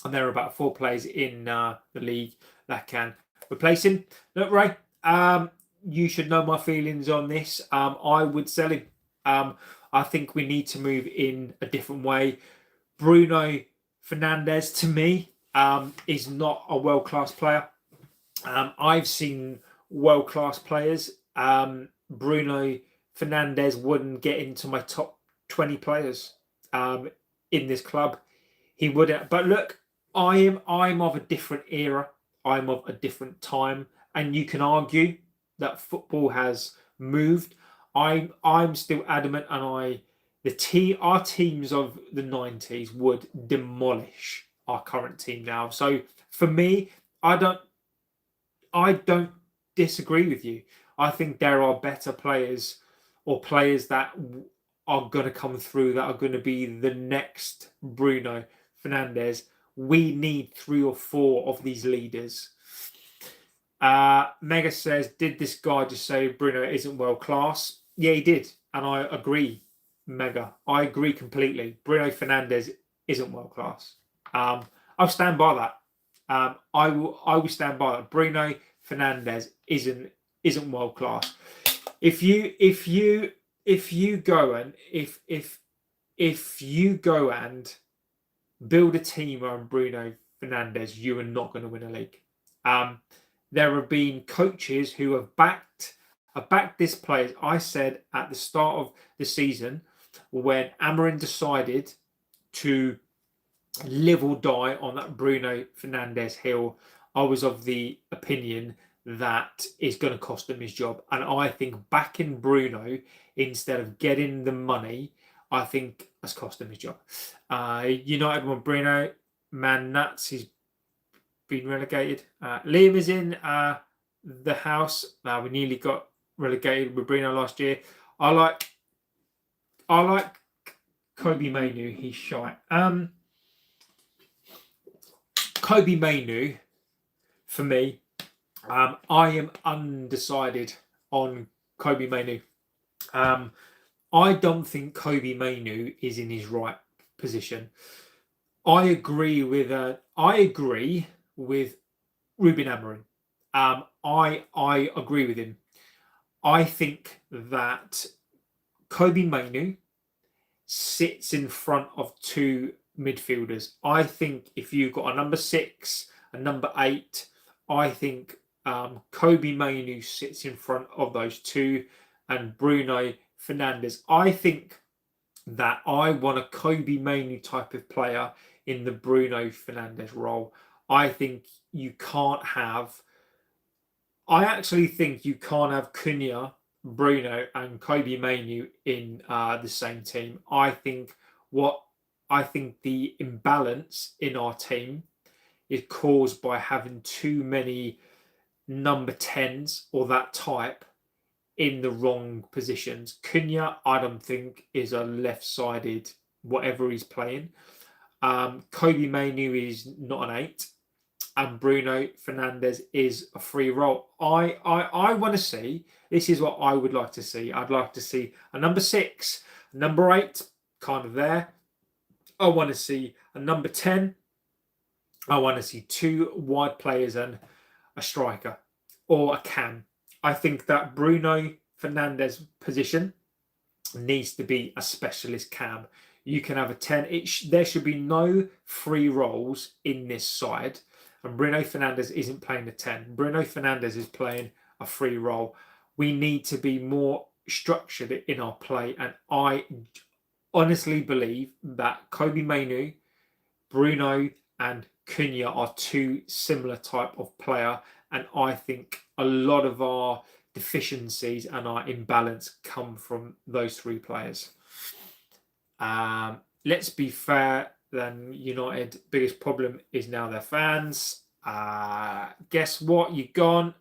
Speaker 1: And there are about 4 players in the league that can replace him. Look, Ray, you should know my feelings on this. I would sell him. I think we need to move in a different way. Bruno Fernandes, to me, is not a world-class player. I've seen world-class players. Bruno Fernandes wouldn't get into my top 20 players in this club. He wouldn't. But look, I'm of a different era. I'm of a different time. And you can argue that football has moved. I'm still adamant, and our teams of the 90s would demolish our current team now. So for me, I don't disagree with you. I think there are better players, or players that are going to come through, that are going to be the next Bruno Fernandes. We need 3 or 4 of these leaders. Mega says, did this guy just say Bruno isn't world class? Yeah, he did. And I agree, Mega. I agree completely. Bruno Fernandes isn't world class. I'll stand by that. I will stand by that. Bruno Fernandes isn't world class. If you go and build a team around Bruno Fernandes, you are not going to win a league. There have been coaches who have backed this player. I said at the start of the season, when Amorim decided to live or die on that Bruno Fernandes hill, I was of the opinion that is going to cost him his job. And I think backing Bruno instead of getting the money, I think has cost him his job. United want Bruno. Man nuts. He's been relegated. Liam is in the house. We nearly got relegated with Bruno last year. I like Kobe Mainu. He's shy. Kobe Mainu, for me, I am undecided on Kobe Mainoo. I don't think Kobe Mainoo is in his right position. I agree with Ruben Amorim. I agree with him. I think that Kobe Mainoo sits in front of two midfielders. I think if you've got a number 6, a number 8, I think Kobe Mainoo sits in front of those two, and Bruno Fernandes. I think that I want a Kobe Mainoo type of player in the Bruno Fernandes role. I think you can't have. I actually think you can't have Cunha, Bruno, and Kobe Mainoo in the same team. I think the imbalance in our team is caused by having too many number 10s or that type in the wrong positions. Cunha, I don't think, is a left-sided whatever he's playing. Kobe Mainoo is not an 8. And Bruno Fernandes is a free role. I want to see, this is what I would like to see. I'd like to see a number 6, a number 8, kind of there. I want to see a number 10. I want to see 2 wide players and a striker or a cam. I think that Bruno Fernandes' position needs to be a specialist cam. You can have a 10. There should be no free roles in this side. And Bruno Fernandes isn't playing a 10. Bruno Fernandes is playing a free role. We need to be more structured in our play. And I honestly believe that Kobe Mainoo, Bruno, and Cunha are 2 similar type of player. And I think a lot of our deficiencies and our imbalance come from those 3 players. Let's be fair. Then United biggest problem is now their fans. Guess what? You're gone.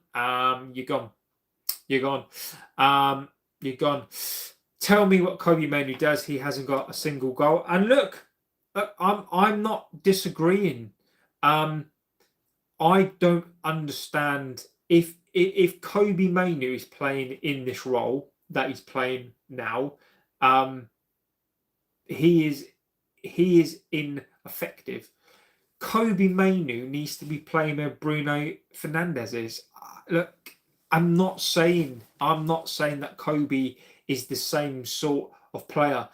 Speaker 1: You're gone. You're gone. You're gone. Tell me what Kobe Mainoo does. He hasn't got a single goal. And look, I'm not disagreeing. I don't understand if Kobe Mainoo is playing in this role that he's playing now. He is ineffective. Kobe Mainoo needs to be playing where Bruno Fernandes is. Look, I'm not saying that Kobe is the same sort of player.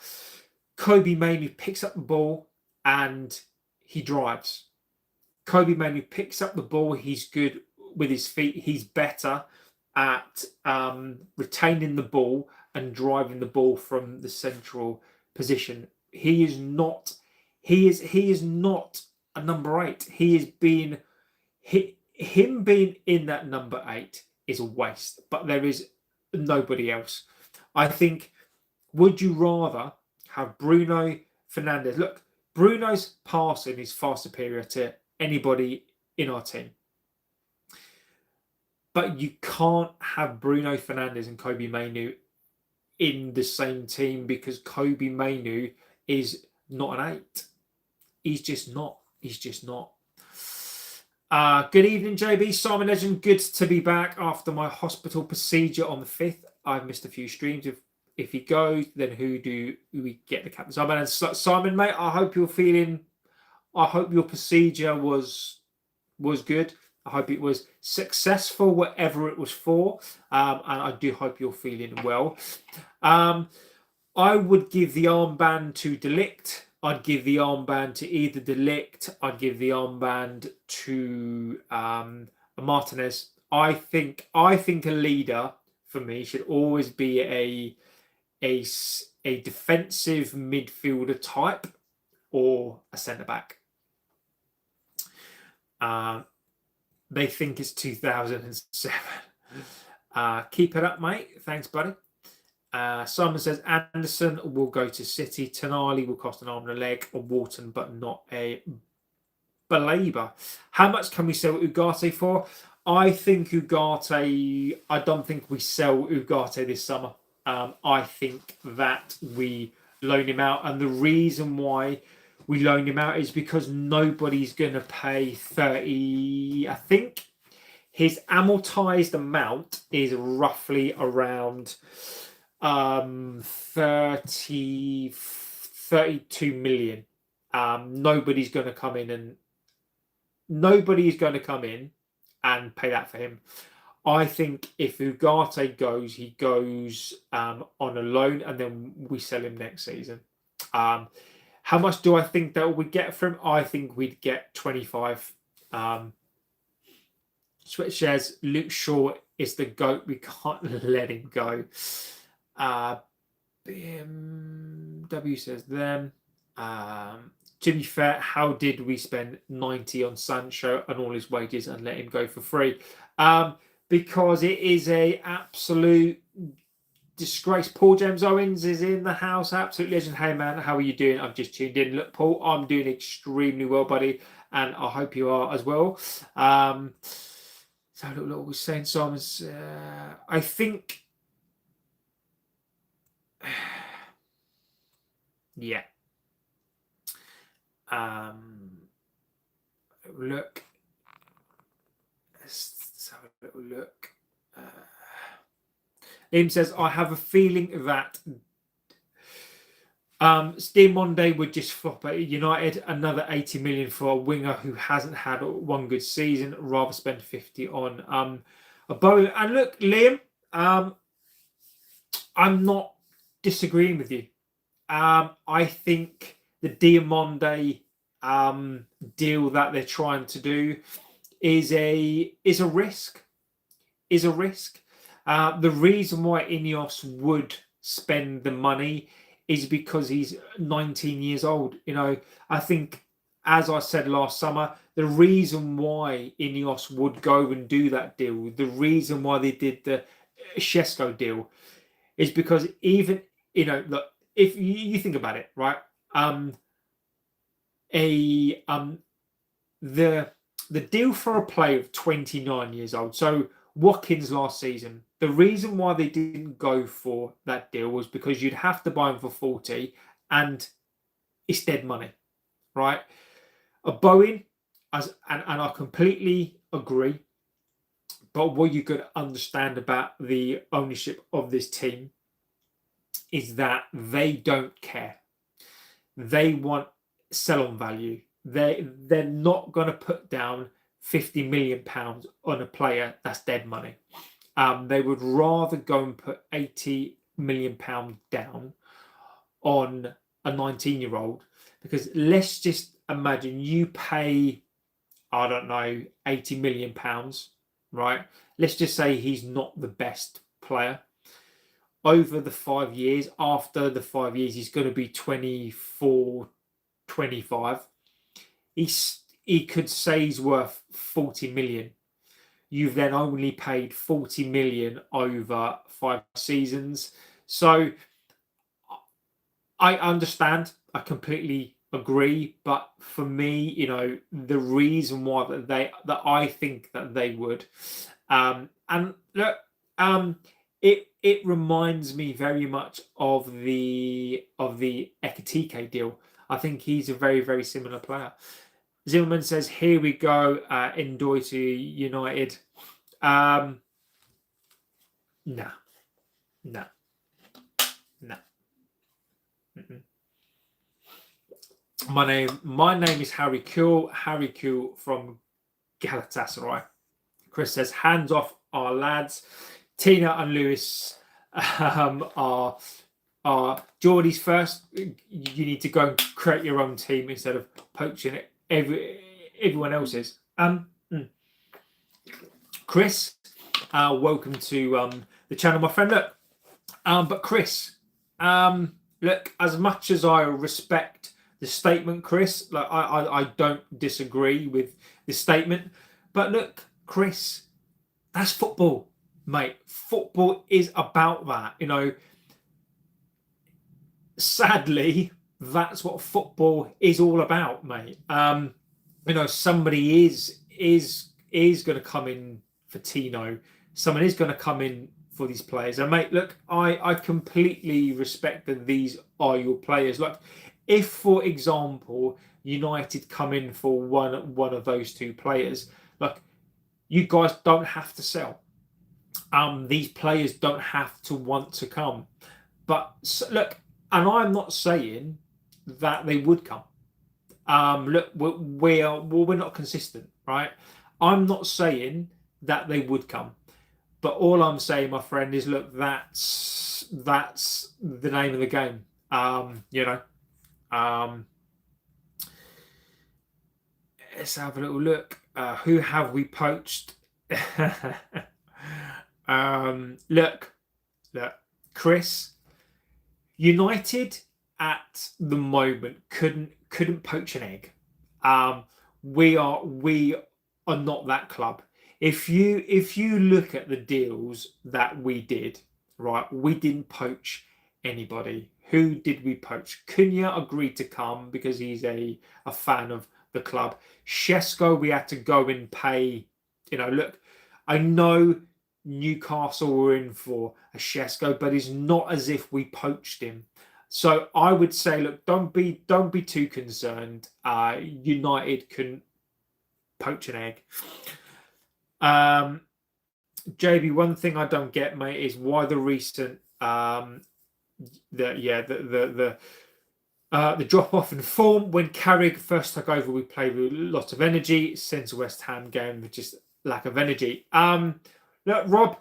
Speaker 1: Kobe Mainoo picks up the ball and he drives. Kobe Mainoo picks up the ball. He's good with his feet. He's better at retaining the ball and driving the ball from the central position. He is not a number 8. Him being in that number 8 is a waste, but there is nobody else. I think, would you rather have Bruno Fernandes? Look, Bruno's passing is far superior to anybody in our team. But you can't have Bruno Fernandes and Kobe Mainoo in the same team because Kobe Mainoo is not an 8. He's just not. Good evening, JB. Simon Legend, good to be back after my hospital procedure on the 5th. I've missed a few streams. If he goes, then who do we get the captain? Simon, mate, I hope your procedure was good. I hope it was successful, whatever it was for. And I do hope you're feeling well. I would give the armband to De Ligt. I'd give the armband to either De Ligt. I'd give the armband to Martinez. I think a leader for me should always be a defensive midfielder type or a centre back. They think it's 2007. Keep it up, mate. Thanks, buddy. Simon says Anderson will go to City. Tonali will cost an arm and a leg. A Wharton, but not a Baleba. How much can we sell Ugarte for? I think Ugarte. I don't think we sell Ugarte this summer. I think that we loan him out, and the reason why we loan him out is because nobody's going to pay 30. I think His amortized amount is roughly around 32 million. Nobody's going to come in and pay that for him. I think if Ugarte goes, he goes on a loan, and then we sell him next season. How much do I think that we get from him? I think we'd get 25. Switch shares. Luke Shaw is the GOAT. We can't let him go. BMW says them. To be fair, how did we spend 90 on Sancho and all his wages and let him go for free? Because it is a absolute disgrace. Paul James Owens is in the house. Absolute legend. Hey man, how are you doing? I've just tuned in. Look, Paul, I'm doing extremely well, buddy, and I hope you are as well. So look what we're saying, Simon's. I think, yeah. Look. Let's have a little look. Liam says, I have a feeling that Monday would just flop at United. Another 80 million for a winger who hasn't had one good season. Rather spend 50 on a Bowen. And look, Liam, I'm not disagreeing with you. I think the Diamonde deal that they're trying to do is a risk. The reason why INEOS would spend the money is because he's 19 years old. I think, as I said last summer, the reason why INEOS would go and do that deal, the reason why they did the Shesko deal, is because even, look, if you think about it, right? The deal for a player of 29 years old, so Watkins last season, the reason why they didn't go for that deal was because you'd have to buy him for 40 and it's dead money, right? A Bowen, and I completely agree, but what you got to understand about the ownership of this team is that they don't care. They want sell-on value. They're not going to put down £50 million on a player that's dead money. They would rather go and put £80 million down on a 19-year-old, because let's just imagine you pay, I don't know, £80 million, right? Let's just say he's not the best player. Over the 5 years, after the 5 years, he's going to be 24, 25. He could say he's worth 40 million. You've then only paid 40 million over 5 seasons. So I understand. I completely agree. But for me, the reason why that I think that they would, and look, it reminds me very much of the Ekitike deal. I think he's a very, very similar player. Zimmerman says, here we go, Ndoye to United. No. My name is Harry Kuehl. Harry Kuehl from Galatasaray. Chris says, hands off our lads. Tina and Lewis are Geordie's first. You need to go and create your own team instead of poaching it everyone else's. Chris, welcome to the channel, my friend. Look, but Chris, look, as much as I respect the statement, Chris, like I don't disagree with the statement, but look, Chris, that's football, mate. Football is about that, Sadly, that's what football is all about, mate. Somebody is going to come in for Tino. Someone is going to come in for these players. And mate, look, I completely respect that these are your players. Like, if, for example, United come in for one of those two players, like, you guys don't have to sell. These players don't have to want to come. But look, and I'm not saying that they would come. Look, we're not consistent, right? I'm not saying that they would come, but all I'm saying, my friend, is look, that's the name of the game. Let's have a little look. Who have we poached? Look, Chris. United at the moment couldn't poach an egg. We are not that club. If you look at the deals that we did, right, we didn't poach anybody. Who did we poach? Cunha agreed to come because he's a fan of the club. Shesko, we had to go and pay. Look, I know Newcastle were in for a Shesko, but it's not as if we poached him. So I would say, look, don't be too concerned. United can poach an egg. JB, one thing I don't get, mate, is why the recent the drop off in form. When Carrick first took over, we played with lots of energy. Since West Ham game, with just lack of energy. Look, Rob,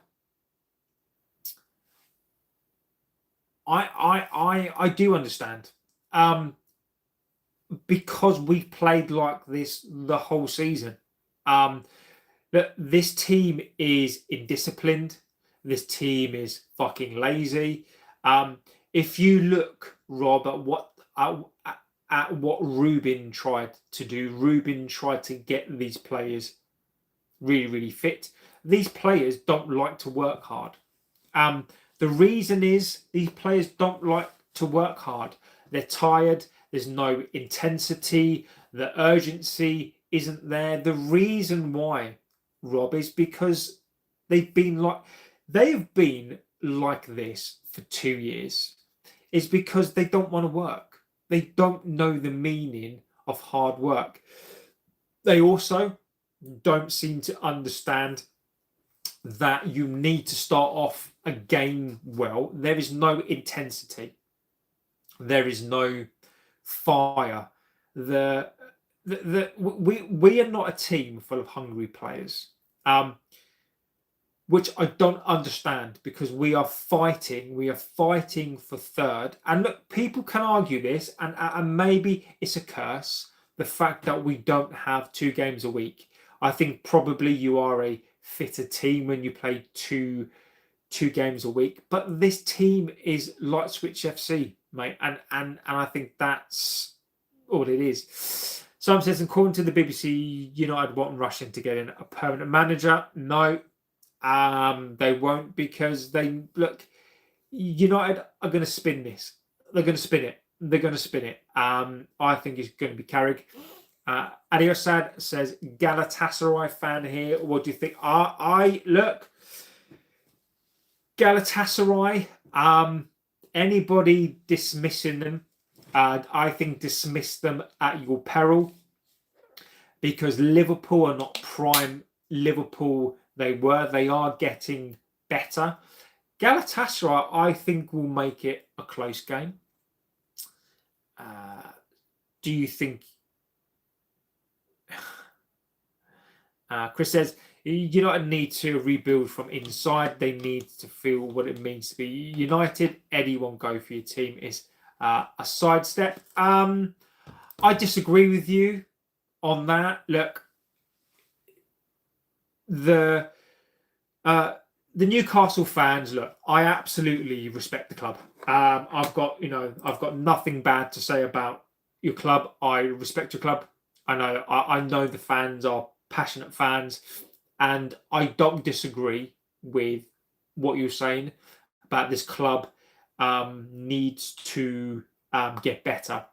Speaker 1: I do understand. Because we've played like this the whole season. Look, this team is indisciplined. This team is fucking lazy. If you look, Rob, at what Ruben tried to do, Ruben tried to get these players really, really fit. These players don't like to work hard. The reason is these players don't like to work hard. They're tired. There's no intensity. The urgency isn't there. The reason why, Rob, is because they've been like this for 2 years. It's because they don't want to work. They don't know the meaning of hard work. They also don't seem to understand that you need to start off a game well. There is no intensity. There is no fire. We are not a team full of hungry players, which I don't understand, because we are fighting. We are fighting for third. And look, people can argue this, and maybe it's a curse, the fact that we don't have 2 games a week. I think probably you are a fitter team when you play two games a week. But this team is light switch FC, mate, and I think that's all it is. Some says, according to the BBC, United want Russian to get in a permanent manager. No, they won't, because United are going to spin this. They're going to spin it. I think it's going to be Carrick. Adiosad says, Galatasaray fan here. What do you think? I look, Galatasaray, anybody dismissing them, I think dismiss them at your peril, because Liverpool are not prime Liverpool they were. They are getting better. Galatasaray, I think, will make it a close game. Do you think? Chris says, United need to rebuild from inside. They need to feel what it means to be United. Eddie won't go for your team is a sidestep. I disagree with you on that. Look, the Newcastle fans, look, I absolutely respect the club. I've got nothing bad to say about your club. I respect your club. I know the fans are passionate fans, and I don't disagree with what you're saying about this club needs to get better.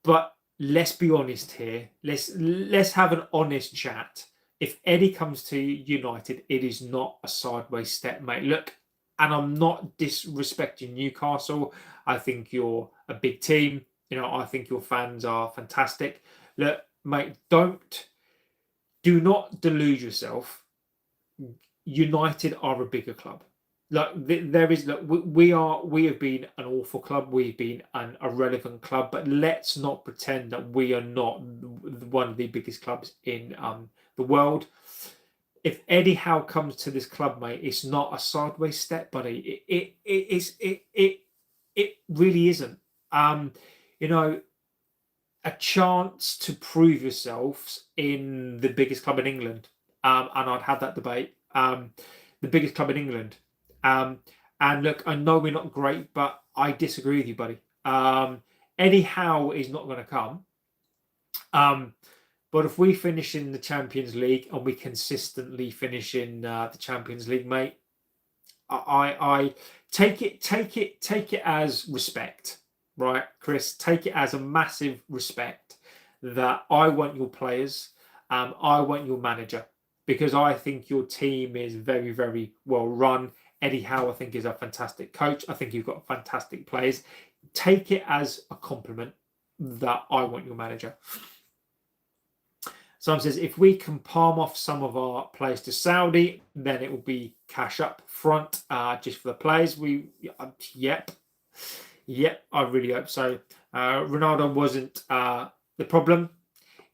Speaker 1: But let's be honest here. Let's have an honest chat. If Eddie comes to United, it is not a sideways step, mate. Look, and I'm not disrespecting Newcastle. I think you're a big team. I think your fans are fantastic. Look, mate, don't do not delude yourself. United are a bigger club. Like there is, look, we have been an awful club. We've been an irrelevant club. But let's not pretend that we are not one of the biggest clubs in the world. If Eddie Howe comes to this club, mate, it's not a sideways step, buddy. It really isn't. You know, a chance to prove yourselves in the biggest club in England. And I'd have that debate. The biggest club in England. And look, I know we're not great, but I disagree with you, buddy. Eddie Howe is not going to come. But if we finish in the Champions League and we consistently finish in the Champions League, mate, I take it as respect, right, Chris? Take it as a massive respect that I want your players, I want your manager, because I think your team is very, very well run. Eddie Howe, I think, is a fantastic coach. I think you've got fantastic players. Take it as a compliment that I want your manager. Someone says, if we can palm off some of our players to Saudi, then it will be cash up front just for the players. Yep, I really hope so. Ronaldo wasn't the problem.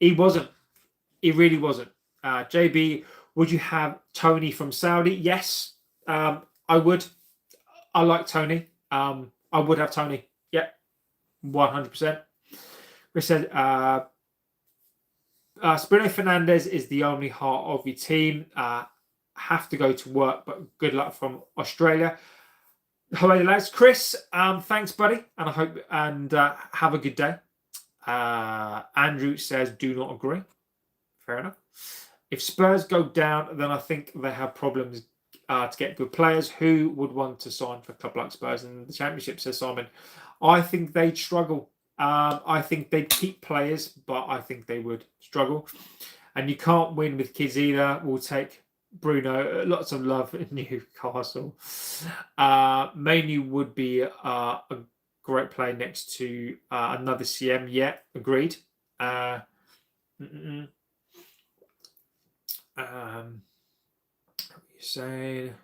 Speaker 1: He wasn't. He really wasn't. JB, would you have Tony from Saudi? Yes, I would. I like Tony. I would have Tony. Yep, 100%. We said, Bruno Fernandes is the only heart of your team. Have to go to work, but good luck from Australia. Hello, lads. Chris, thanks, buddy, and I hope have a good day. Andrew says, do not agree. Fair enough. If Spurs go down, then I think they have problems to get good players. Who would want to sign for a club like Spurs in the Championship, says Simon. I think they'd struggle. I think they'd keep players, but I think they would struggle. And you can't win with kids either. We'll take Bruno. Lots of love in Newcastle. Manu would be a great play next to another CM. Yeah, agreed. What are you saying?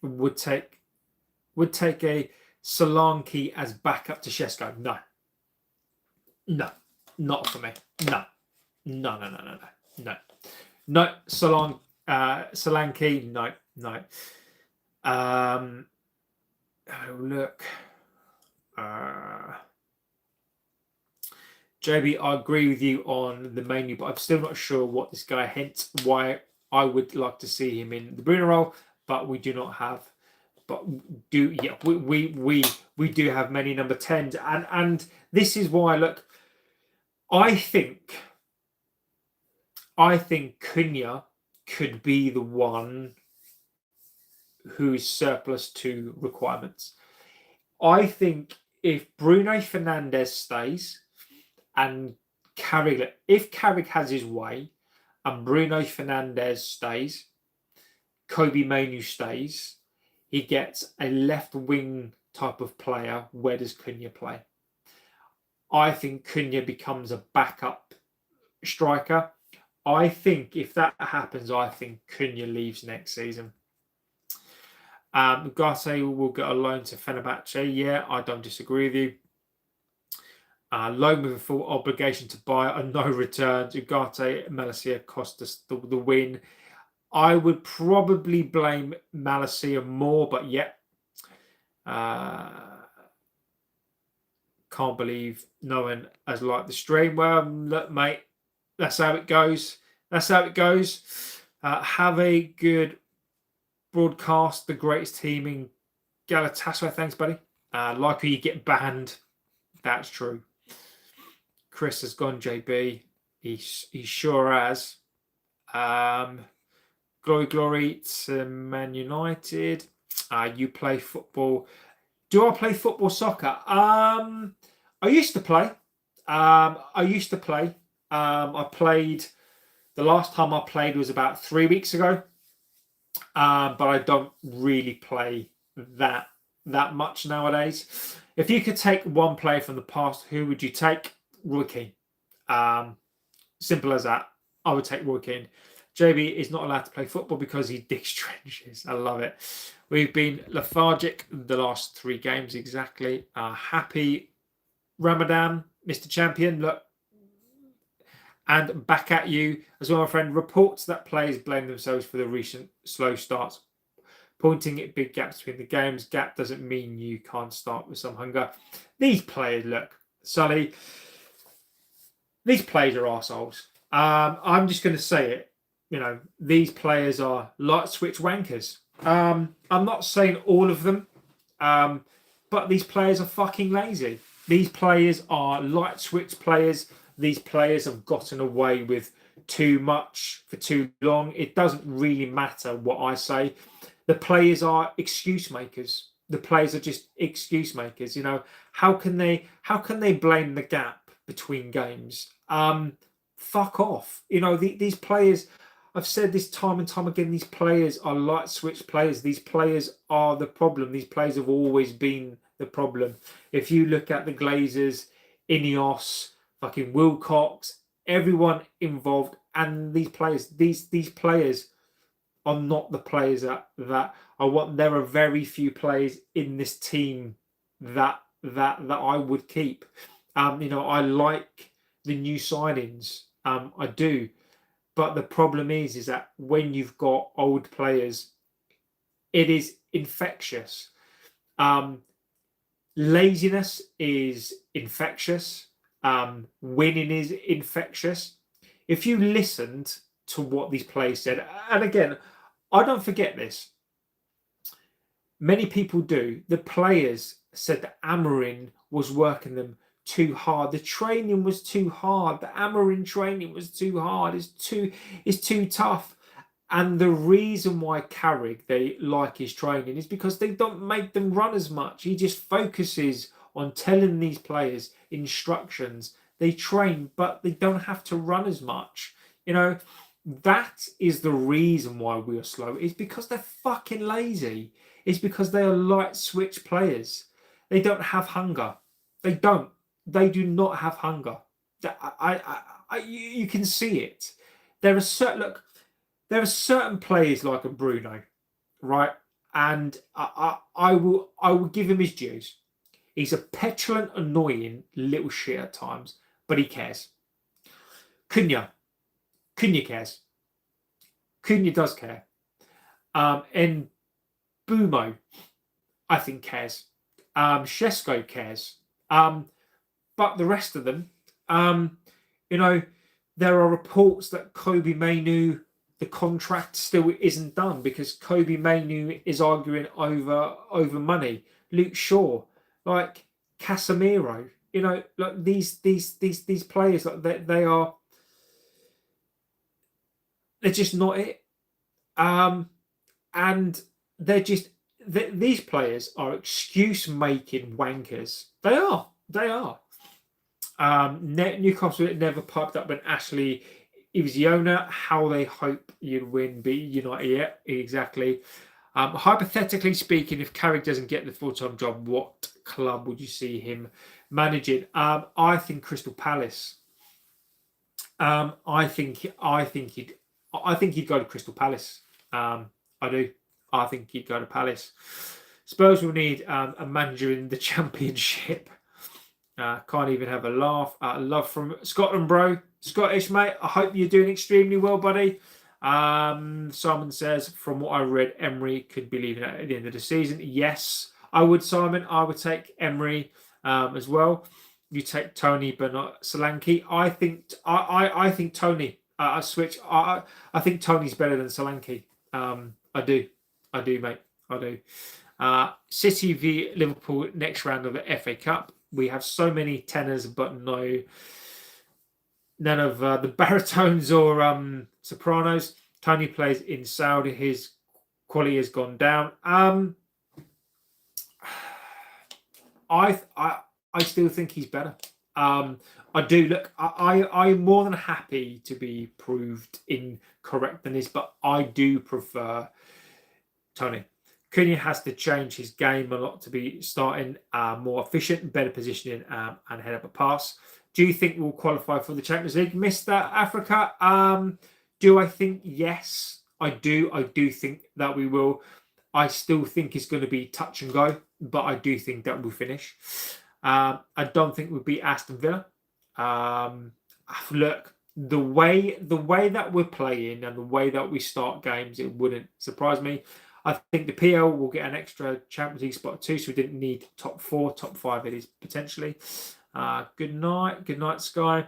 Speaker 1: Would take a Solanke as backup to Shesko. No, not for me. No. Solanke. No. Look. JB, I agree with you on the menu, but I'm still not sure what this guy, hence why I would like to see him in the Bruno role, but we do not have. But we do have many number 10s, and this is why. Look, I think Cunha could be the one who is surplus to requirements. I think if Bruno Fernandes stays and Carrick, if Carrick has his way and Bruno Fernandes stays, Kobe Manu stays, he gets a left wing type of player. Where does Cunha play? I think Cunha becomes a backup striker. I think if that happens, I think Cunha leaves next season. Ugarte will get a loan to Fenerbahce. Yeah, I don't disagree with you. Loan with a full obligation to buy and no returns. Ugarte, Malacia cost us the win. I would probably blame Malacia more, but yeah. Can't believe no one has liked the stream. Well, look, mate, that's how it goes. Have a good broadcast. The greatest team in Galatasaray. Thanks, buddy. Likely you get banned. That's true. Chris has gone, JB. He sure has. Glory to Man United. You play football. Do I play football soccer? I used to play. I played. The last time I played was about 3 weeks ago. But I don't really play that much nowadays. If you could take one player from the past, who would you take? Roy Keane. Simple as that. I would take Roy Keane. JB is not allowed to play football because he digs trenches. I love it. We've been lethargic the last 3 games exactly. Happy Ramadan, Mr. Champion. Look, and back at you as well, my friend. Reports that players blame themselves for the recent slow starts, pointing at big gaps between the games. Gap doesn't mean you can't start with some hunger. These players, look, Sully, these players are arseholes. I'm just going to say it. You know, these players are light switch wankers. I'm not saying all of them, but these players are fucking lazy. These players are light switch players. These players have gotten away with too much for too long. It doesn't really matter what I say. The players are excuse makers. The players are just excuse makers. You know, how can they blame the gap between games? Fuck off. You know, these players, I've said this time and time again, these players are light switch players. These players are the problem. These players have always been the problem. If you look at the Glazers, INEOS, fucking Wilcox, everyone involved, and these players, these players are not the players that I want. There are very few players in this team that I would keep. You know, I like the new signings. I do. But the problem is that when you've got old players, it is infectious. Laziness is infectious. Winning is infectious. If you listened to what these players said, and again, I don't forget this. Many people do. The players said that Amorim was working them too hard. The training was too hard. The Amorim training was too hard. It's too tough. And the reason why Carrick, they like his training is because they don't make them run as much. He just focuses on telling these players instructions. They train, but they don't have to run as much. You know, that is the reason why we are slow. It's because they're fucking lazy. It's because they are light switch players. They don't have hunger. They don't. They do not have hunger. You can see it. There are certain players like a Bruno, right? And I will give him his dues. He's a petulant, annoying little shit at times, but he cares. Cunha cares. Cunha does care. And Bumo, I think, cares. Shesko cares. But the rest of them, you know, there are reports that Kobe Mainu, the contract still isn't done because Kobe Mainu is arguing over money. Luke Shaw, like Casemiro, you know, like these players, like they're just not it. And they're just these players are excuse making wankers. They are. Newcastle never piped up when Ashley, he was the owner. How they hope you'd win, be United. Yeah, exactly. Hypothetically speaking, if Carrick doesn't get the full-time job, what club would you see him managing? I think Crystal Palace. I think he'd go to Crystal Palace. I do. I think he'd go to Palace. Spurs will need a manager in the Championship. Can't even have a laugh. Love from Scotland, bro. Scottish, mate. I hope you're doing extremely well, buddy. Simon says, from what I read, Emery could be leaving at the end of the season. Yes, I would, Simon. I would take Emery as well. You take Tony, but not Solanke. I think Tony. I switch. I think Tony's better than Solanke. I do, mate. I do. City v Liverpool next round of the FA Cup. We have so many tenors, but none of the baritones or sopranos. Tony plays in Saudi. His quality has gone down. I still think he's better. I do. Look, I'm more than happy to be proved incorrect in this, but I do prefer Tony. Cunha has to change his game a lot to be starting more efficient, better positioning, and head up a pass. Do you think we'll qualify for the Champions League? Mr. Africa, do I think? Yes, I do. I do think that we will. I still think it's going to be touch and go, but I do think that we'll finish. I don't think we'll beat Aston Villa. Look, the way that we're playing and the way that we start games, it wouldn't surprise me. I think the PL will get an extra Champions League spot too, so we didn't need top 4, top 5 it is potentially. Good night, Sky.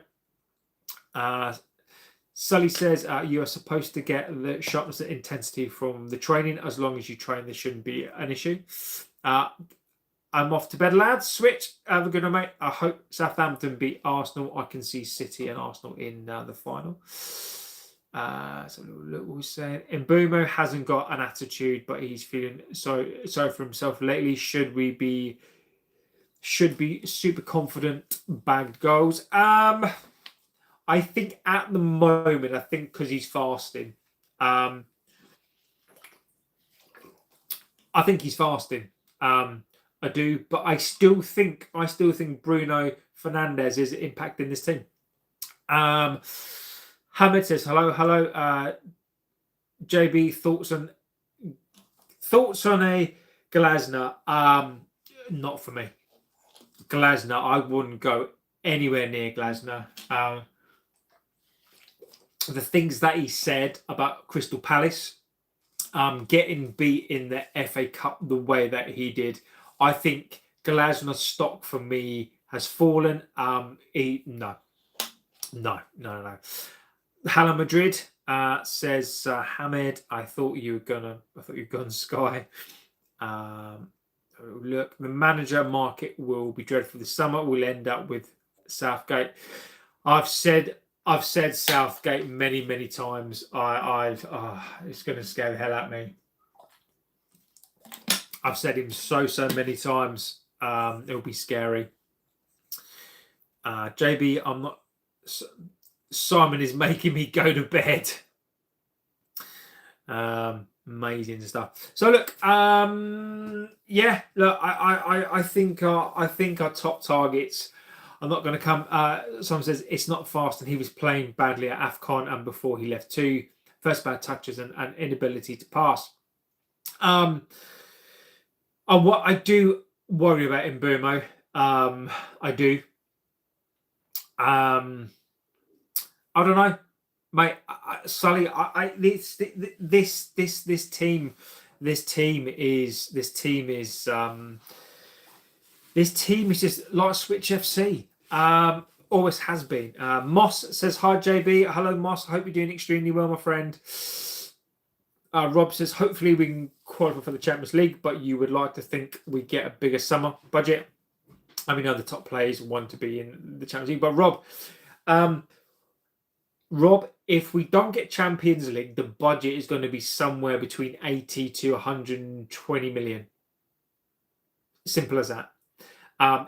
Speaker 1: Sully says you are supposed to get the sharpness and intensity from the training. As long as you train, this shouldn't be an issue. I'm off to bed, lads. Switch. Have a good night, mate. I hope Southampton beat Arsenal. I can see City and Arsenal in the final. So look what we're saying. Mbumo hasn't got an attitude, but he's feeling sorry for himself lately. Should be super confident, bagged goals. I think at the moment, because he's fasting. I think he's fasting. I do, but I still think Bruno Fernandes is impacting this team. Hamid says hello. JB, thoughts on a Glasner? Not for me. Glasner, I wouldn't go anywhere near Glasner. The things that he said about Crystal Palace, getting beat in the FA Cup the way that he did, I think Glasner's stock for me has fallen. No. Hala Madrid says Hamid, I thought you've gone Sky. Look, the manager market will be dreadful this summer. We'll end up with Southgate. I've said Southgate many times. It's going to scare the hell out of me. I've said him so many times. It'll be scary. JB, I'm not. Simon is making me go to bed. Amazing stuff. So look, yeah, look, I think our top targets are not going to come. Someone says it's not fast, and he was playing badly at AFCON and before he left too. First bad touches and inability to pass. What I do worry about Mbumo, I do. I don't know, mate. Sully, this team is just like Switch FC. Always has been. Moss says hi, JB. Hello, Moss. I hope you're doing extremely well, my friend. Rob says hopefully we can qualify for the Champions League, but you would like to think we get a bigger summer budget. I mean, the top players want to be in the Champions League, but Rob, if we don't get Champions League, the budget is going to be somewhere between 80 to 120 million. Simple as that.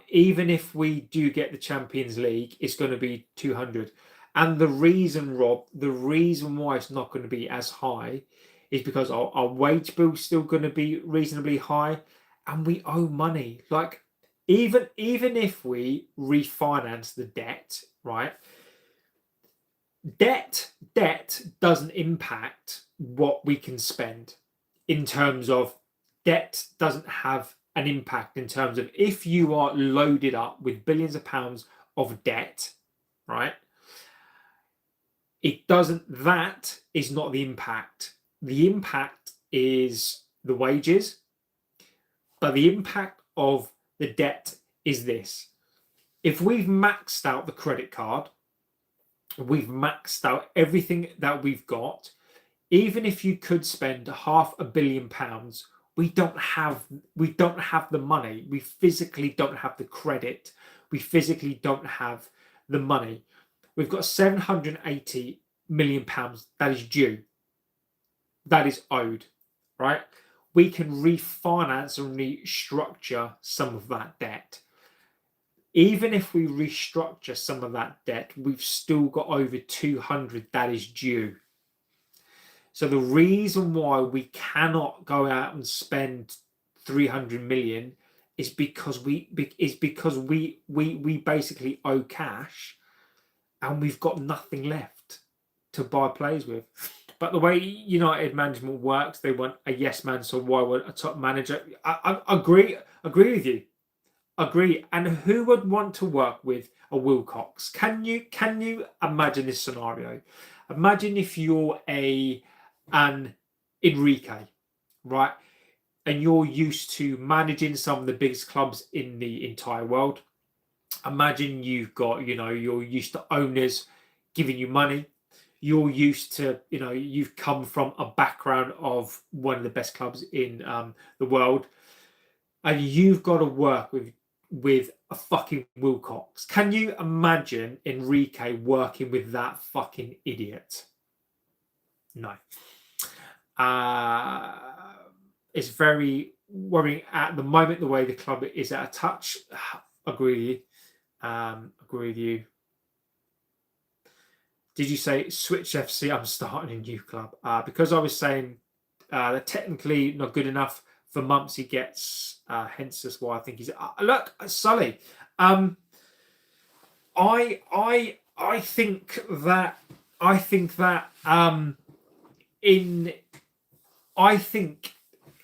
Speaker 1: Even if we do get the Champions League, it's going to be 200. And the reason, Rob, why it's not going to be as high is because our wage bill is still going to be reasonably high, and we owe money. Like, even if we refinance the debt, right? Debt doesn't impact what we can spend in terms of debt doesn't have an impact in terms of if you are loaded up with billions of pounds of debt, right? That is not the impact. The impact is the wages, but the impact of the debt is this. If we've maxed out the credit card, we've maxed out everything that we've got, even if you could spend £500 million, we don't have the money. We physically don't have the credit. We physically don't have the money. We've got £780 million that is due. That is owed, right? We can refinance and restructure some of that debt. Even if we restructure some of that debt, we've still got over 200 that is due. So the reason why we cannot go out and spend 300 million is because we basically owe cash, and we've got nothing left to buy players with. But the way United management works, they want a yes man. So why would a top manager? I agree with you. Agree. And who would want to work with a Wilcox? Can you imagine this scenario? Imagine if you're an Enrique, right? And you're used to managing some of the biggest clubs in the entire world. Imagine you've got, you're used to owners giving you money. You're used to, you've come from a background of one of the best clubs in the world, and you've got to work with a fucking Wilcox. Can you imagine Enrique working with that fucking idiot? No. It's very worrying at the moment, the way the club is at a touch. Agree with you. Did you say switch FC? I'm starting a new club. Because I was saying they're technically not good enough for months he gets. Hence that's why I think he's look, Sully. I think that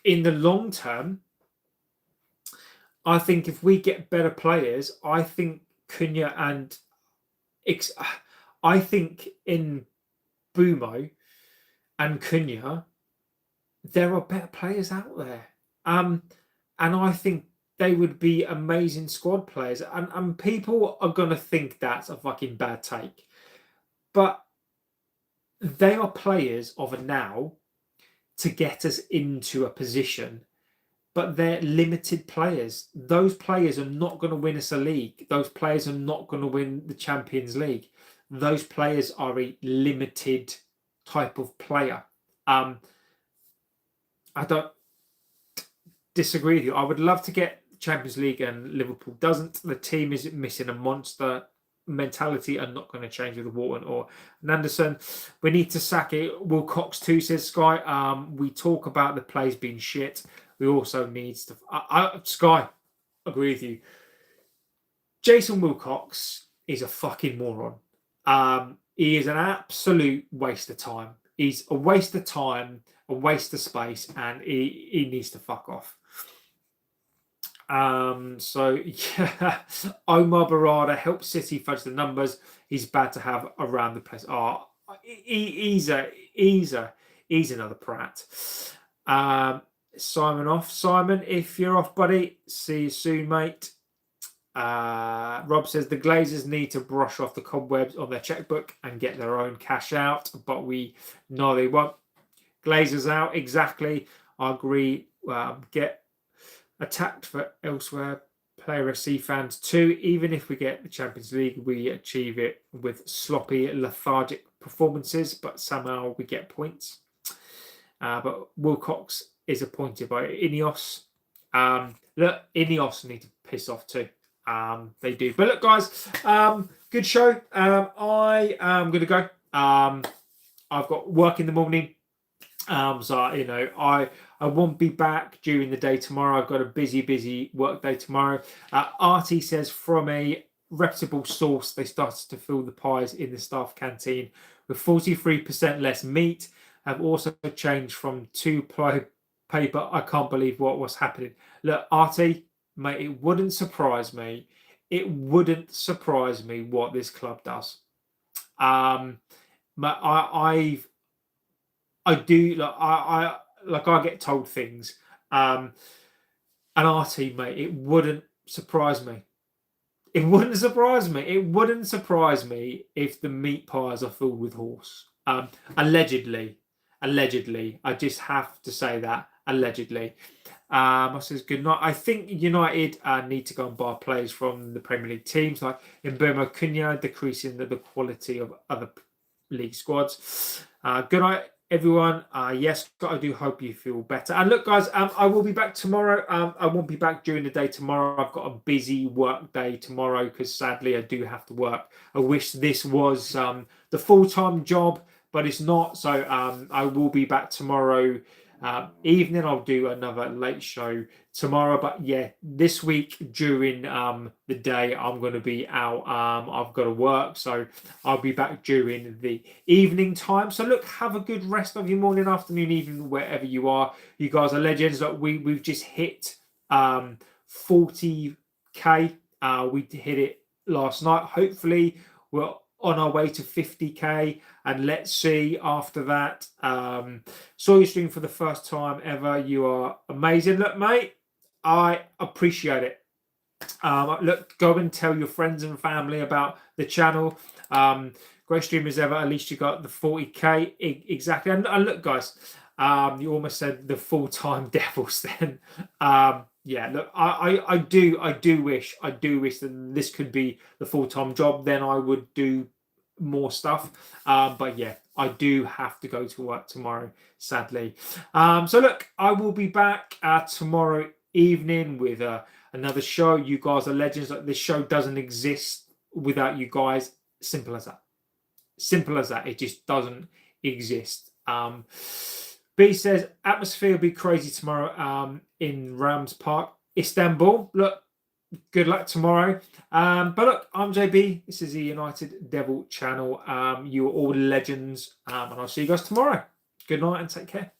Speaker 1: in the long term, I think if we get better players, I think Cunha and I think in Bruno and Cunha, there are better players out there. And I think they would be amazing squad players. And people are going to think that's a fucking bad take. But they are players of a now to get us into a position. But they're limited players. Those players are not going to win us a league. Those players are not going to win the Champions League. Those players are a limited type of player. I don't disagree with you. I would love to get Champions League, and Liverpool doesn't. The team is missing a monster mentality and not going to change with Wharton or Anderson. We need to sack it. Wilcox too, says Sky. We talk about the plays being shit. We also need to... Sky, agree with you. Jason Wilcox is a fucking moron. He is an absolute waste of time. He's a waste of time, a waste of space, and he needs to fuck off. So yeah, Omar Barada helps City fudge the numbers. He's bad to have around the place. He's another prat. Simon off. Simon, if you're off, buddy, see you soon, mate. Rob says the Glazers need to brush off the cobwebs on their checkbook and get their own cash out, but we know they won't. Glazers out, exactly. I agree. Get attacked for elsewhere. Player FC fans too. Even if we get the Champions League, we achieve it with sloppy, lethargic performances, but somehow we get points. But Wilcox is appointed by INEOS. Look, INEOS need to piss off too. They do. But look, guys, good show. I am going to go. I've got work in the morning. So, I won't be back during the day tomorrow. I've got a busy work day tomorrow. Artie says from a reputable source, they started to fill the pies in the staff canteen with 43% less meat. Have also changed from 2-ply paper. I can't believe what was happening. Look, Artie, mate, it wouldn't surprise me. It wouldn't surprise me what this club does. But I get told things. And Artie, mate, it wouldn't surprise me. It wouldn't surprise me. It wouldn't surprise me if the meat pies are filled with horse. Allegedly. I just have to say that. Allegedly. I says good night. I think United need to go and buy players from the Premier League teams like Mbeumo Cunha, decreasing the quality of other league squads. Good night, everyone. Yes, I do hope you feel better. And look, guys, I will be back tomorrow. I won't be back during the day tomorrow. I've got a busy work day tomorrow because sadly I do have to work. I wish this was the full-time job, but it's not. So I will be back tomorrow evening. I'll do another late show tomorrow, but yeah, this week during the day I'm going to be out. I've got to work, so I'll be back during the evening time. So look, have a good rest of your morning, afternoon, evening, wherever you are. You guys are legends. Look, we've just hit 40k. We hit it last night. Hopefully we're on our way to 50k, and let's see after that. Saw you stream for the first time ever. You are amazing. Look, mate, I appreciate it. Look, go and tell your friends and family about the channel. Great stream as ever. At least you got the 40k exactly. And look, guys, you almost said the full-time Devils then. Yeah, look, I do wish that this could be the full-time job. Then I would do more stuff. But yeah, I do have to go to work tomorrow, sadly. So look, I will be back tomorrow evening with another show. You guys are legends. Like, this show doesn't exist without you guys. Simple as that. Simple as that. It just doesn't exist. B says atmosphere will be crazy tomorrow in Rams Park, Istanbul. Look, good luck tomorrow. But look, I'm JB. This is the United Devil channel. You are all legends. And I'll see you guys tomorrow. Good night and take care.